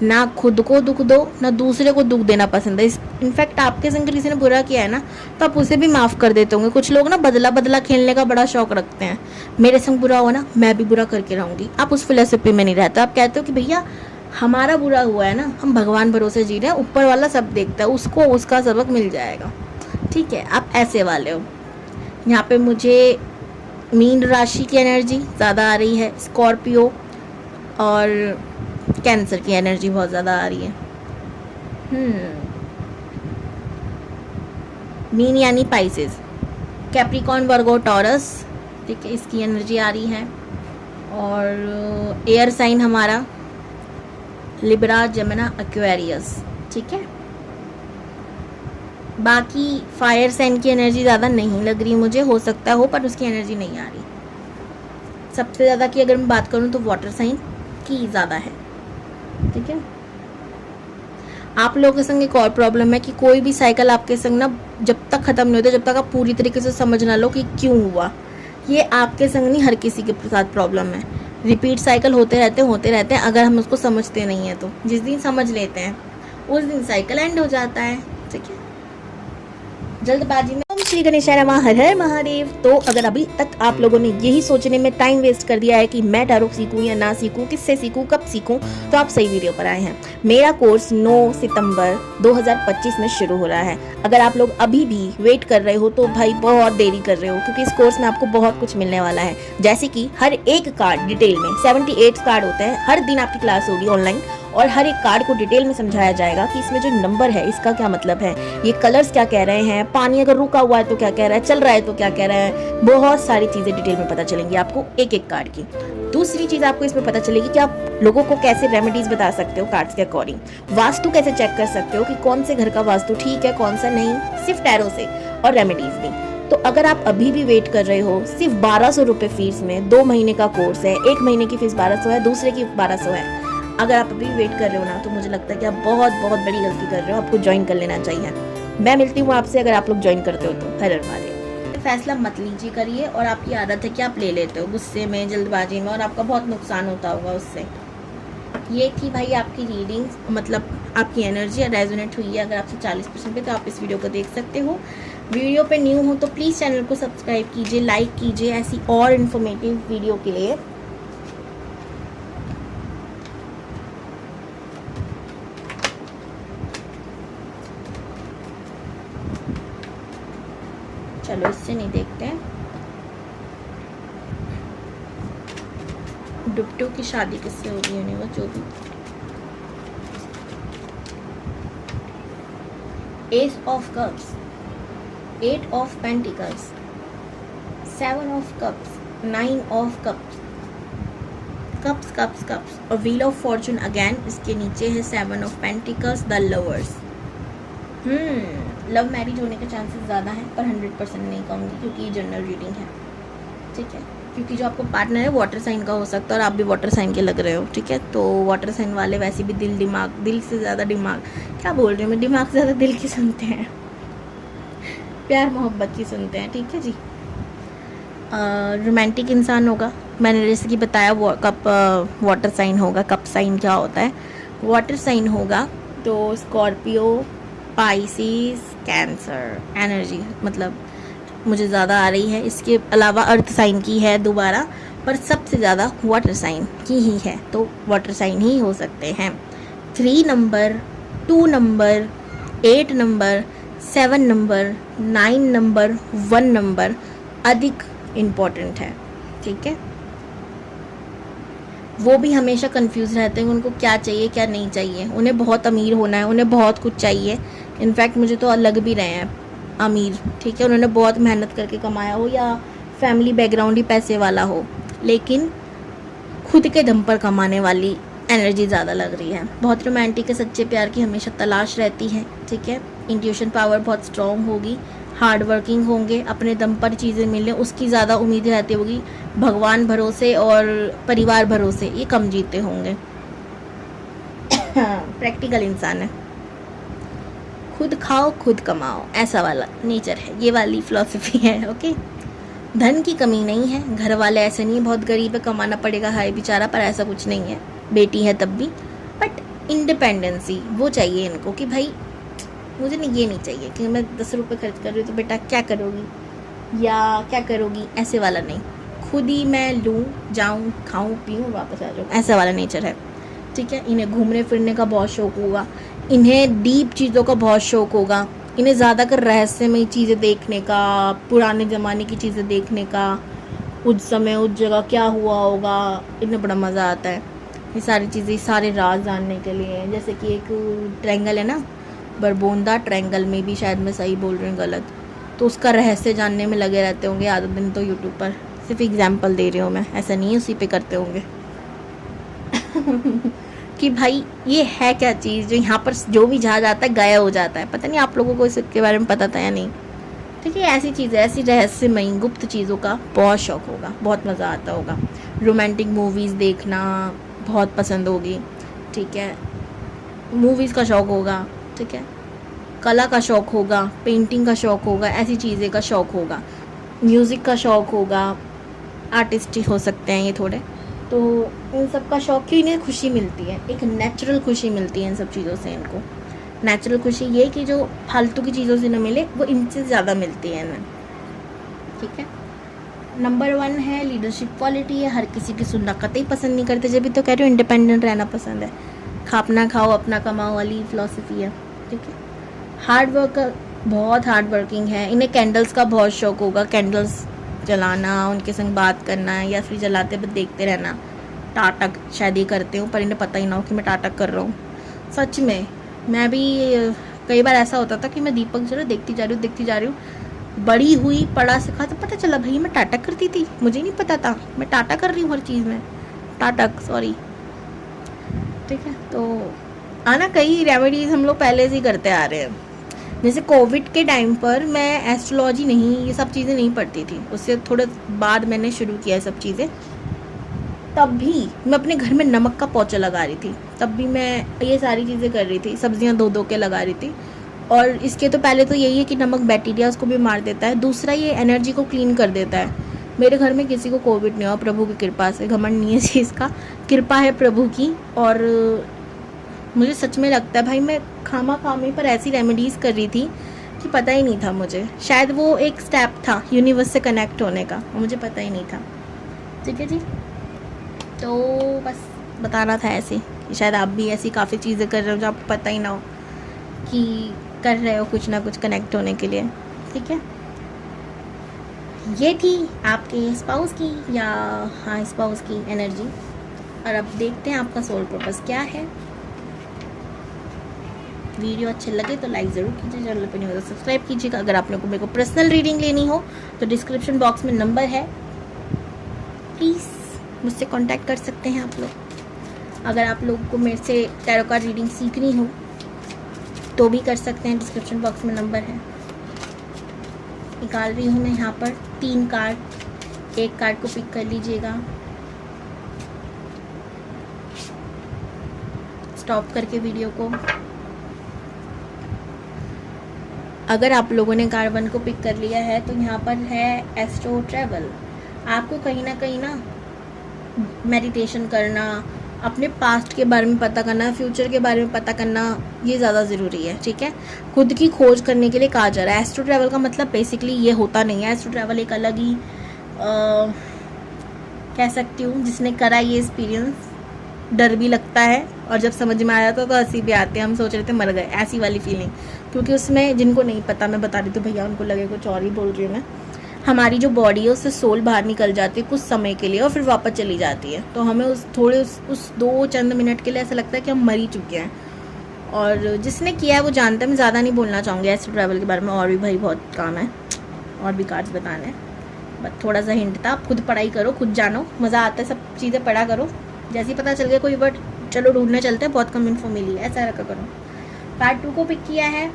ना खुद को दुख दो ना दूसरे को दुख देना पसंद है। इनफैक्ट आपके संग किसी ने बुरा किया है ना, तो आप उसे भी माफ़ कर देते होंगे। कुछ लोग ना बदला बदला खेलने का बड़ा शौक रखते हैं, मेरे संग बुरा हुआ ना मैं भी बुरा करके रहूँगी। आप उस फिलोसफी में नहीं रहते, आप कहते हो कि भैया हमारा बुरा हुआ है ना, हम भगवान भरोसे जी रहे हैं, ऊपर वाला सब देखता है, उसको उसका सबक मिल जाएगा, ठीक है। आप ऐसे वाले हो। यहाँ पे मुझे मीन राशि की एनर्जी ज़्यादा आ रही है, स्कॉर्पियो और कैंसर की एनर्जी बहुत ज़्यादा आ रही है। मीन यानी पाइसेस, कैप्रिकॉर्न, वर्गो, टॉरस, ठीक है, इसकी एनर्जी आ रही है। और एयर साइन हमारा लिब्रा, जमुना, एक्वेरियस, ठीक है। बाकी फायर साइन की एनर्जी ज़्यादा नहीं लग रही मुझे, हो सकता हो पर उसकी एनर्जी नहीं आ रही। सबसे ज़्यादा की अगर मैं बात करूँ तो वाटर साइन की ज़्यादा है, ठीक है। आप लोगों के संग एक और प्रॉब्लम है कि कोई भी साइकिल आपके संग ना जब तक ख़त्म नहीं होता, जब तक आप पूरी तरीके से समझ ना लो कि क्यों हुआ। ये आपके संग नहीं, हर किसी के साथ प्रॉब्लम है। रिपीट साइकिल होते रहते हैं अगर हम उसको समझते नहीं हैं तो। जिस दिन समझ लेते हैं उस दिन साइकिल एंड हो जाता है, ठीक है। जल्दबाजी में ओम श्री गणेशाय नमः, हर हर महादेव। तो अगर अभी तक आप लोगों ने यही सोचने में टाइम वेस्ट कर दिया है कि मैं टैरो सीखूं या ना सीखूं, किससे सीखूं, कब सीखूं, तो आप सही वीडियो पर आए हैं। मेरा कोर्स 9 सितंबर 2025 में शुरू हो रहा है। अगर आप लोग अभी भी वेट कर रहे हो तो भाई बहुत देरी कर रहे हो, क्योंकि इस कोर्स में आपको बहुत कुछ मिलने वाला है। जैसे कि हर एक कार्ड डिटेल में 78 कार्ड होते हैं, हर दिन आपकी क्लास होगी ऑनलाइन, और हर एक कार्ड को डिटेल में समझाया जाएगा कि इसमें जो नंबर है इसका क्या मतलब है, ये कलर्स क्या कह रहे हैं, पानी अगर रुका हुआ है तो क्या कह रहा है, चल रहा है तो क्या कह रहा है। बहुत सारी चीज़ें डिटेल में पता चलेंगी आपको एक एक कार्ड की। दूसरी चीज़ आपको इसमें पता चलेगी कि आप लोगों को कैसे रेमेडीज बता सकते हो कार्ड्स के अकॉर्डिंग। वास्तु कैसे चेक कर सकते हो कि कौन से घर का वास्तु ठीक है कौन सा नहीं, सिर्फ टैरो से, और रेमेडीज भी। तो अगर आप अभी भी वेट कर रहे हो, सिर्फ 1200 रुपये फीस में 2 महीने का कोर्स है। 1 महीने की फीस 1200 है, दूसरे की 1200 है। अगर आप अभी वेट कर रहे हो ना, तो मुझे लगता है कि आप बहुत बहुत बड़ी गलती कर रहे हो, आपको ज्वाइन कर लेना चाहिए। मैं मिलती हूँ आपसे अगर आप लोग ज्वाइन करते हो तो। हर हर महादेव। फैसला मत लीजिए करिए, और आपकी आदत है कि आप ले लेते हो गुस्से में, जल्दबाजी में, और आपका बहुत नुकसान होता होगा उससे। ये थी भाई आपकी रीडिंग, मतलब आपकी एनर्जी रेजोनेट हुई है अगर आपसे 40% पे, तो आप इस वीडियो को देख सकते हो। वीडियो पे न्यू हो तो प्लीज़ चैनल को सब्सक्राइब कीजिए, लाइक कीजिए ऐसी और इन्फॉर्मेटिव वीडियो के लिए। चलो इससे नहीं देखते हैं। डुप्टू की शादी किससे होगी यूनिवर्स, जो भी। S of cups, 8 of pentacles, 7 of cups, 9 of cups, cups cups cups और व्हील ऑफ फॉर्चून अगेन। इसके नीचे है 7 of pentacles, the lovers. Love marriage होने के चांसेस ज़्यादा हैं, पर 100% नहीं कहूँगी क्योंकि ये जनरल रीडिंग है, ठीक है। क्योंकि जो आपको पार्टनर है वाटर साइन का हो सकता है और आप भी वाटर साइन के लग रहे हो, ठीक है। तो वाटर साइन वाले वैसे भी दिल से ज़्यादा दिमाग, क्या बोल रही हूँ मैं, दिमाग से ज़्यादा दिल की सुनते हैं, प्यार मोहब्बत की सुनते हैं, ठीक है जी। रोमांटिक इंसान होगा, मैंने जैसे कि बताया वाटर साइन होगा। कप साइन क्या होता है, वाटर साइन होगा तो स्कॉर्पियो, पाइसिस, कैंसर एनर्जी मतलब मुझे ज़्यादा आ रही है। इसके अलावा अर्थ साइन की है दोबारा, पर सबसे ज़्यादा वाटर साइन की ही है, तो वाटर साइन ही हो सकते हैं। 3 number, 2 number, 8 number, 7 number, 9 number, 1 number अधिक इम्पॉर्टेंट है, ठीक है। वो भी हमेशा कंफ्यूज रहते हैं, उनको क्या चाहिए क्या नहीं चाहिए। उन्हें बहुत अमीर होना है, उन्हें बहुत कुछ चाहिए। इनफैक्ट मुझे तो लग भी रहे हैं अमीर, ठीक है। उन्होंने बहुत मेहनत करके कमाया हो या फैमिली बैकग्राउंड ही पैसे वाला हो, लेकिन खुद के दम पर कमाने वाली एनर्जी ज़्यादा लग रही है। बहुत रोमांटिक है, सच्चे प्यार की हमेशा तलाश रहती है, ठीक है। इंट्यूशन पावर बहुत स्ट्रॉन्ग होगी, हार्ड वर्किंग होंगे, अपने दम पर चीज़ें मिलें उसकी ज़्यादा उम्मीद रहती होगी। भगवान भरोसे और परिवार भरोसे ये कम जीते होंगे। प्रैक्टिकल इंसान है, खुद खाओ खुद कमाओ ऐसा वाला नेचर है, ये वाली फिलॉसफी है, ओके। धन की कमी नहीं है, घर वाले ऐसे नहीं बहुत गरीब है कमाना पड़ेगा हाय बेचारा, पर ऐसा कुछ नहीं है। बेटी है तब भी, बट इंडिपेंडेंसी वो चाहिए इनको कि भाई मुझे नहीं, ये नहीं चाहिए कि मैं 10 रुपये खर्च कर रही हूँ तो बेटा क्या करोगी या क्या करोगी, ऐसे वाला नहीं। खुद ही मैं लूँ, जाऊँ, खाऊँ, पीऊँ, वापस आ जाऊँ, ऐसा वाला नेचर है, ठीक है। इन्हें घूमने फिरने का बहुत शौक होगा, इन्हें डीप चीज़ों का बहुत शौक होगा, इन्हें ज़्यादातर रहस्यमयी चीज़ें देखने का, पुराने ज़माने की चीज़ें देखने का, उस समय उस जगह क्या हुआ होगा, इन्हें बड़ा मज़ा आता है ये सारी चीज़ें, सारे राज जानने के लिए। जैसे कि एक ट्रायंगल है ना, बरबोंदा ट्रायंगल में भी, शायद मैं सही बोल रही हूँ गलत, तो उसका रहस्य जानने में लगे रहते होंगे आधा दिन तो यूट्यूब पर। सिर्फ एग्जाम्पल दे रही हूँ मैं, ऐसा नहीं है उसी पे करते होंगे। कि भाई ये है क्या चीज़ जो यहाँ पर जो भी जहाँ जाता है गायब हो जाता है, पता नहीं आप लोगों को इसके बारे में पता था या नहीं, ठीक है। ऐसी चीज़ें, ऐसी रहस्यमयी गुप्त चीज़ों का बहुत शौक होगा, बहुत मज़ा आता होगा। रोमांटिक मूवीज़ देखना बहुत पसंद होगी, ठीक है। मूवीज़ का शौक़ होगा, ठीक है। कला का शौक़ होगा, पेंटिंग का शौक़ होगा, ऐसी चीज़ें का शौक़ होगा। म्यूज़िक का शौक़ होगा, आर्टिस्ट हो सकते हैं ये थोड़े, तो इन सब का शौक़ क्यों, इन्हें खुशी मिलती है, एक नेचुरल खुशी मिलती है इन सब चीज़ों से। इनको नेचुरल खुशी ये कि जो फालतू की चीज़ों से न मिले वो इनसे ज़्यादा मिलती है इन्हें, ठीक है। नंबर 1 है लीडरशिप क्वालिटी है, हर किसी की सुनना कतई पसंद नहीं करते, जब भी तो कह रही हूँ इंडिपेंडेंट रहना पसंद है, अपना खाओ अपना कमाओ वाली फिलॉसफी है, ठीक है। हार्ड वर्क, बहुत हार्ड वर्किंग है, इन्हें कैंडल्स का बहुत शौक़ होगा, कैंडल्स जलाना, उनके संग बात करना या फिर जलाते हुए देखते रहना। टाटक शायद ये करते हूँ, पर इन्हें पता ही ना हो कि मैं टाटक कर रहा हूँ। सच में मैं भी कई बार ऐसा होता था कि मैं दीपक जरा देखती जा रही हूँ, बड़ी हुई पढ़ा सिखा तो पता चला भाई मैं टाटक करती थी, मुझे नहीं पता था मैं टाटा कर रही हूँ हर चीज़ में, टाटक सॉरी, ठीक है। तो आना कई रेमेडीज़ हम लोग पहले से ही करते आ रहे हैं। जैसे कोविड के टाइम पर मैं एस्ट्रोलॉजी नहीं, ये सब चीज़ें नहीं पढ़ती थी, उससे थोड़े बाद मैंने शुरू किया सब चीज़ें। तब भी मैं अपने घर में नमक का पोंछा लगा रही थी, तब भी मैं ये सारी चीज़ें कर रही थी, सब्जियां धो के लगा रही थी। और इसके तो पहले तो यही है कि नमक बैक्टीरिया उसको भी मार देता है, दूसरा ये एनर्जी को क्लीन कर देता है। मेरे घर में किसी को कोविड नहीं हुआ प्रभु की कृपा से, घमंड नहीं है इस चीज़ का, कृपा है प्रभु की। और मुझे सच में लगता है भाई मैं खामा खामी पर ऐसी रेमेडीज़ कर रही थी कि पता ही नहीं था मुझे, शायद वो एक स्टेप था यूनिवर्स से कनेक्ट होने का, मुझे पता ही नहीं था, ठीक है जी। तो बस बताना था ऐसे कि शायद आप भी ऐसी काफ़ी चीज़ें कर रहे हो जो आपको पता ही ना हो कि कर रहे हो कुछ ना कुछ कनेक्ट होने के लिए, ठीक है। ये थी आपके स्पाउस की या हाँ स्पाउस की एनर्जी। और अब देखते हैं आपका सोल पर्पस क्या है। वीडियो अच्छे लगे तो लाइक ज़रूर कीजिए, चैनल पर नहीं हो तो सब्सक्राइब कीजिएगा। अगर आप लोग को मेरे को पर्सनल रीडिंग लेनी हो तो डिस्क्रिप्शन बॉक्स में नंबर है, प्लीज़ मुझसे कांटेक्ट कर सकते हैं आप लोग। अगर आप लोग को मेरे से टैरो कार्ड रीडिंग सीखनी हो तो भी कर सकते हैं, डिस्क्रिप्शन बॉक्स में नंबर है। निकाल रही हूँ मैं यहाँ पर 3 कार्ड, एक कार्ड को पिक कर लीजिएगा, स्टॉप करके वीडियो को। अगर आप लोगों ने कार्ड 1 को पिक कर लिया है तो यहाँ पर है एस्ट्रो ट्रैवल। आपको कहीं ना मेडिटेशन करना, अपने पास्ट के बारे में पता करना, फ्यूचर के बारे में पता करना, ये ज़्यादा ज़रूरी है, ठीक है। खुद की खोज करने के लिए कहा जा रहा है। एस्ट्रो ट्रैवल का मतलब बेसिकली ये होता नहीं है। एस्ट्रो ट्रैवल एक अलग ही कह सकती हूँ, जिसने करा ये एक्सपीरियंस डर भी लगता है और जब समझ में आया तो हंसी भी आती है। हम सोच रहे थे मर गए, ऐसी वाली फीलिंग। क्योंकि उसमें जिनको नहीं पता मैं बता रही थी भैया, उनको लगे कुछ और ही बोल रही हूँ मैं। हमारी जो बॉडी है उससे सोल बाहर निकल जाती है कुछ समय के लिए और फिर वापस चली जाती है। तो हमें उस 2 चंद मिनट के लिए ऐसा लगता है कि हम मर ही चुके हैं। और जिसने किया है वो जानता है। मैं ज़्यादा नहीं बोलना चाहूँगी एस्ट्रो ट्रैवल के बारे में, और भी भाई बहुत काम है और भी कार्ड्स बताने हैं। बट थोड़ा सा हिंट था, आप खुद पढ़ाई करो, खुद जानो, मज़ा आता है, सब चीज़ें पढ़ा करो। जैसे ही पता चल गया कोई वर्ड, चलो ढूंढने चलते हैं, बहुत कम इन्फो मिली है, ऐसा रखा करो। कार्ड 2 को पिक किया है।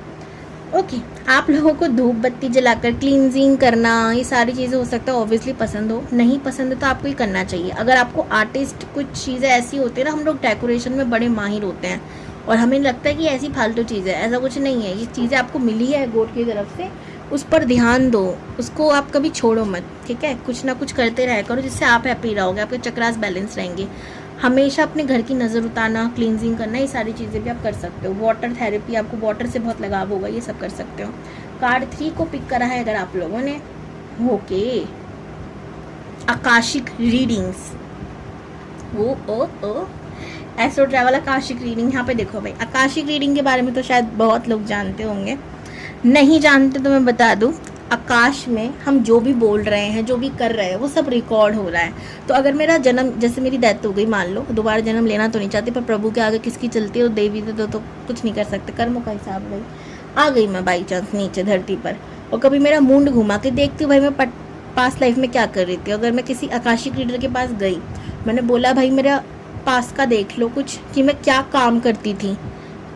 ओके, आप लोगों को धूप बत्ती जलाकर क्लींजिंग करना, ये सारी चीज़ें हो सकता है ऑब्वियसली पसंद हो, नहीं पसंद तो आपको ये करना चाहिए। अगर आपको आर्टिस्ट, कुछ चीज़ें ऐसी होती है ना, हम लोग डेकोरेशन में बड़े माहिर होते हैं और हमें लगता है कि ऐसी फालतू चीज़ है, ऐसा कुछ नहीं है। ये चीज़ें आपको मिली है गॉड की तरफ से, उस पर ध्यान दो, उसको आप कभी छोड़ो मत, ठीक है। कुछ ना कुछ करते रहा करो जिससे आप हैप्पी रहोगे, आपके चक्रास बैलेंस रहेंगे। हमेशा अपने घर की नज़र उतारना, क्लींजिंग करना, ये सारी चीज़ें भी आप कर सकते हो। वाटर थेरेपी, आपको वाटर से बहुत लगाव होगा, ये सब कर सकते हो। कार्ड 3 को पिक करा है अगर आप लोगों ने। Okay, akashic readings. Oh astro travel akashic reading. यहाँ पे देखो भाई, आकाशिक रीडिंग के बारे में तो शायद बहुत लोग जानते होंगे, नहीं जानते तो मैं बता दूँ। आकाश में हम जो भी बोल रहे हैं, जो भी कर रहे हैं, वो सब रिकॉर्ड हो रहा है। तो अगर मेरा जन्म, जैसे मेरी डेथ हो गई मान लो, दोबारा जन्म लेना तो नहीं चाहती, पर प्रभु के आगे किसकी चलती है, और देवी तो कुछ नहीं कर सकते, कर्मों का हिसाब भाई। आ गई मैं बाई चांस नीचे धरती पर और कभी मेरा मुंड घुमा के देखती हूँ भाई मैं पास्ट लाइफ में क्या कर रही थी। अगर मैं किसी आकाशिक रीडर के पास गई, मैंने बोला भाई मेरा पास्ट का देख लो कुछ, कि मैं क्या काम करती थी,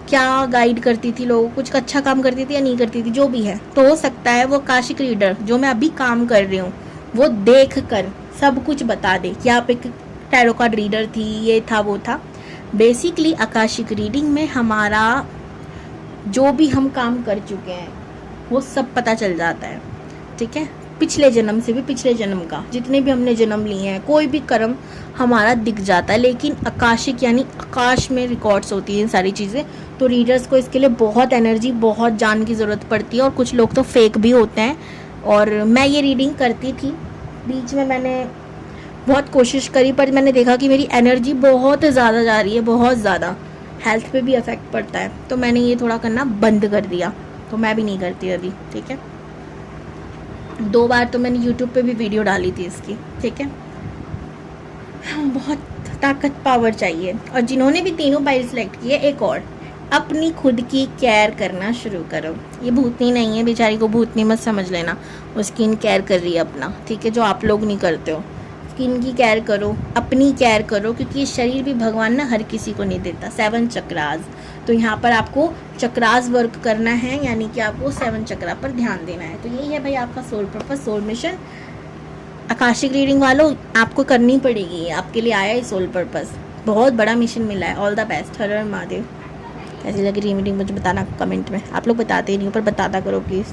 क्या गाइड करती थी लोगों को, कुछ अच्छा काम करती थी या नहीं करती थी, जो भी है, तो हो सकता है वो आकाशिक रीडर जो मैं अभी काम कर रही हूँ वो देख कर सब कुछ बता दे कि आप एक टैरो कार्ड रीडर थी, ये था वो था। बेसिकली आकाशिक रीडिंग में हमारा जो भी हम काम कर चुके हैं वो सब पता चल जाता है, ठीक है। पिछले जन्म से भी पिछले जन्म का, जितने भी हमने जन्म लिए हैं, कोई भी कर्म हमारा दिख जाता है। लेकिन आकाशिक यानी आकाश में रिकॉर्ड्स होती हैं सारी चीज़ें। तो रीडर्स को इसके लिए बहुत एनर्जी, बहुत जान की ज़रूरत पड़ती है और कुछ लोग तो फेक भी होते हैं। और मैं ये रीडिंग करती थी, बीच में मैंने बहुत कोशिश करी, पर मैंने देखा कि मेरी एनर्जी बहुत ज़्यादा जा रही है, बहुत ज़्यादा, हेल्थ पे भी इफेक्ट पड़ता है। तो मैंने ये थोड़ा करना बंद कर दिया, तो मैं भी नहीं करती अभी, ठीक है। 2 बार तो मैंने यूट्यूब पे भी वीडियो डाली थी इसकी, ठीक है। बहुत ताकत, पावर चाहिए। और जिन्होंने भी तीनों पाइल सेलेक्ट किए, एक और, अपनी खुद की केयर करना शुरू करो। ये भूतनी नहीं है, बेचारी को भूतनी मत समझ लेना, वो स्किन केयर कर रही है अपना, ठीक है, जो आप लोग नहीं करते हो। स्किन की केयर करो, अपनी केयर करो, क्योंकि ये शरीर भी भगवान ना हर किसी को नहीं देता। 7 चक्रास, तो यहाँ पर आपको चक्रास वर्क करना है, यानी कि आपको 7 चक्रा पर ध्यान देना है। तो यही है भाई आपका soul purpose, soul mission. Akashic reading वालों आपको करनी पड़ेगी, आपके लिए आया है सोल पर्पस, बहुत बड़ा मिशन मिला है। All the best. हर हर महादेव। कैसी लगी रीडिंग मुझे बताना कमेंट में, आप लोग बताते ही नहीं हो पर बताता करो प्लीज़।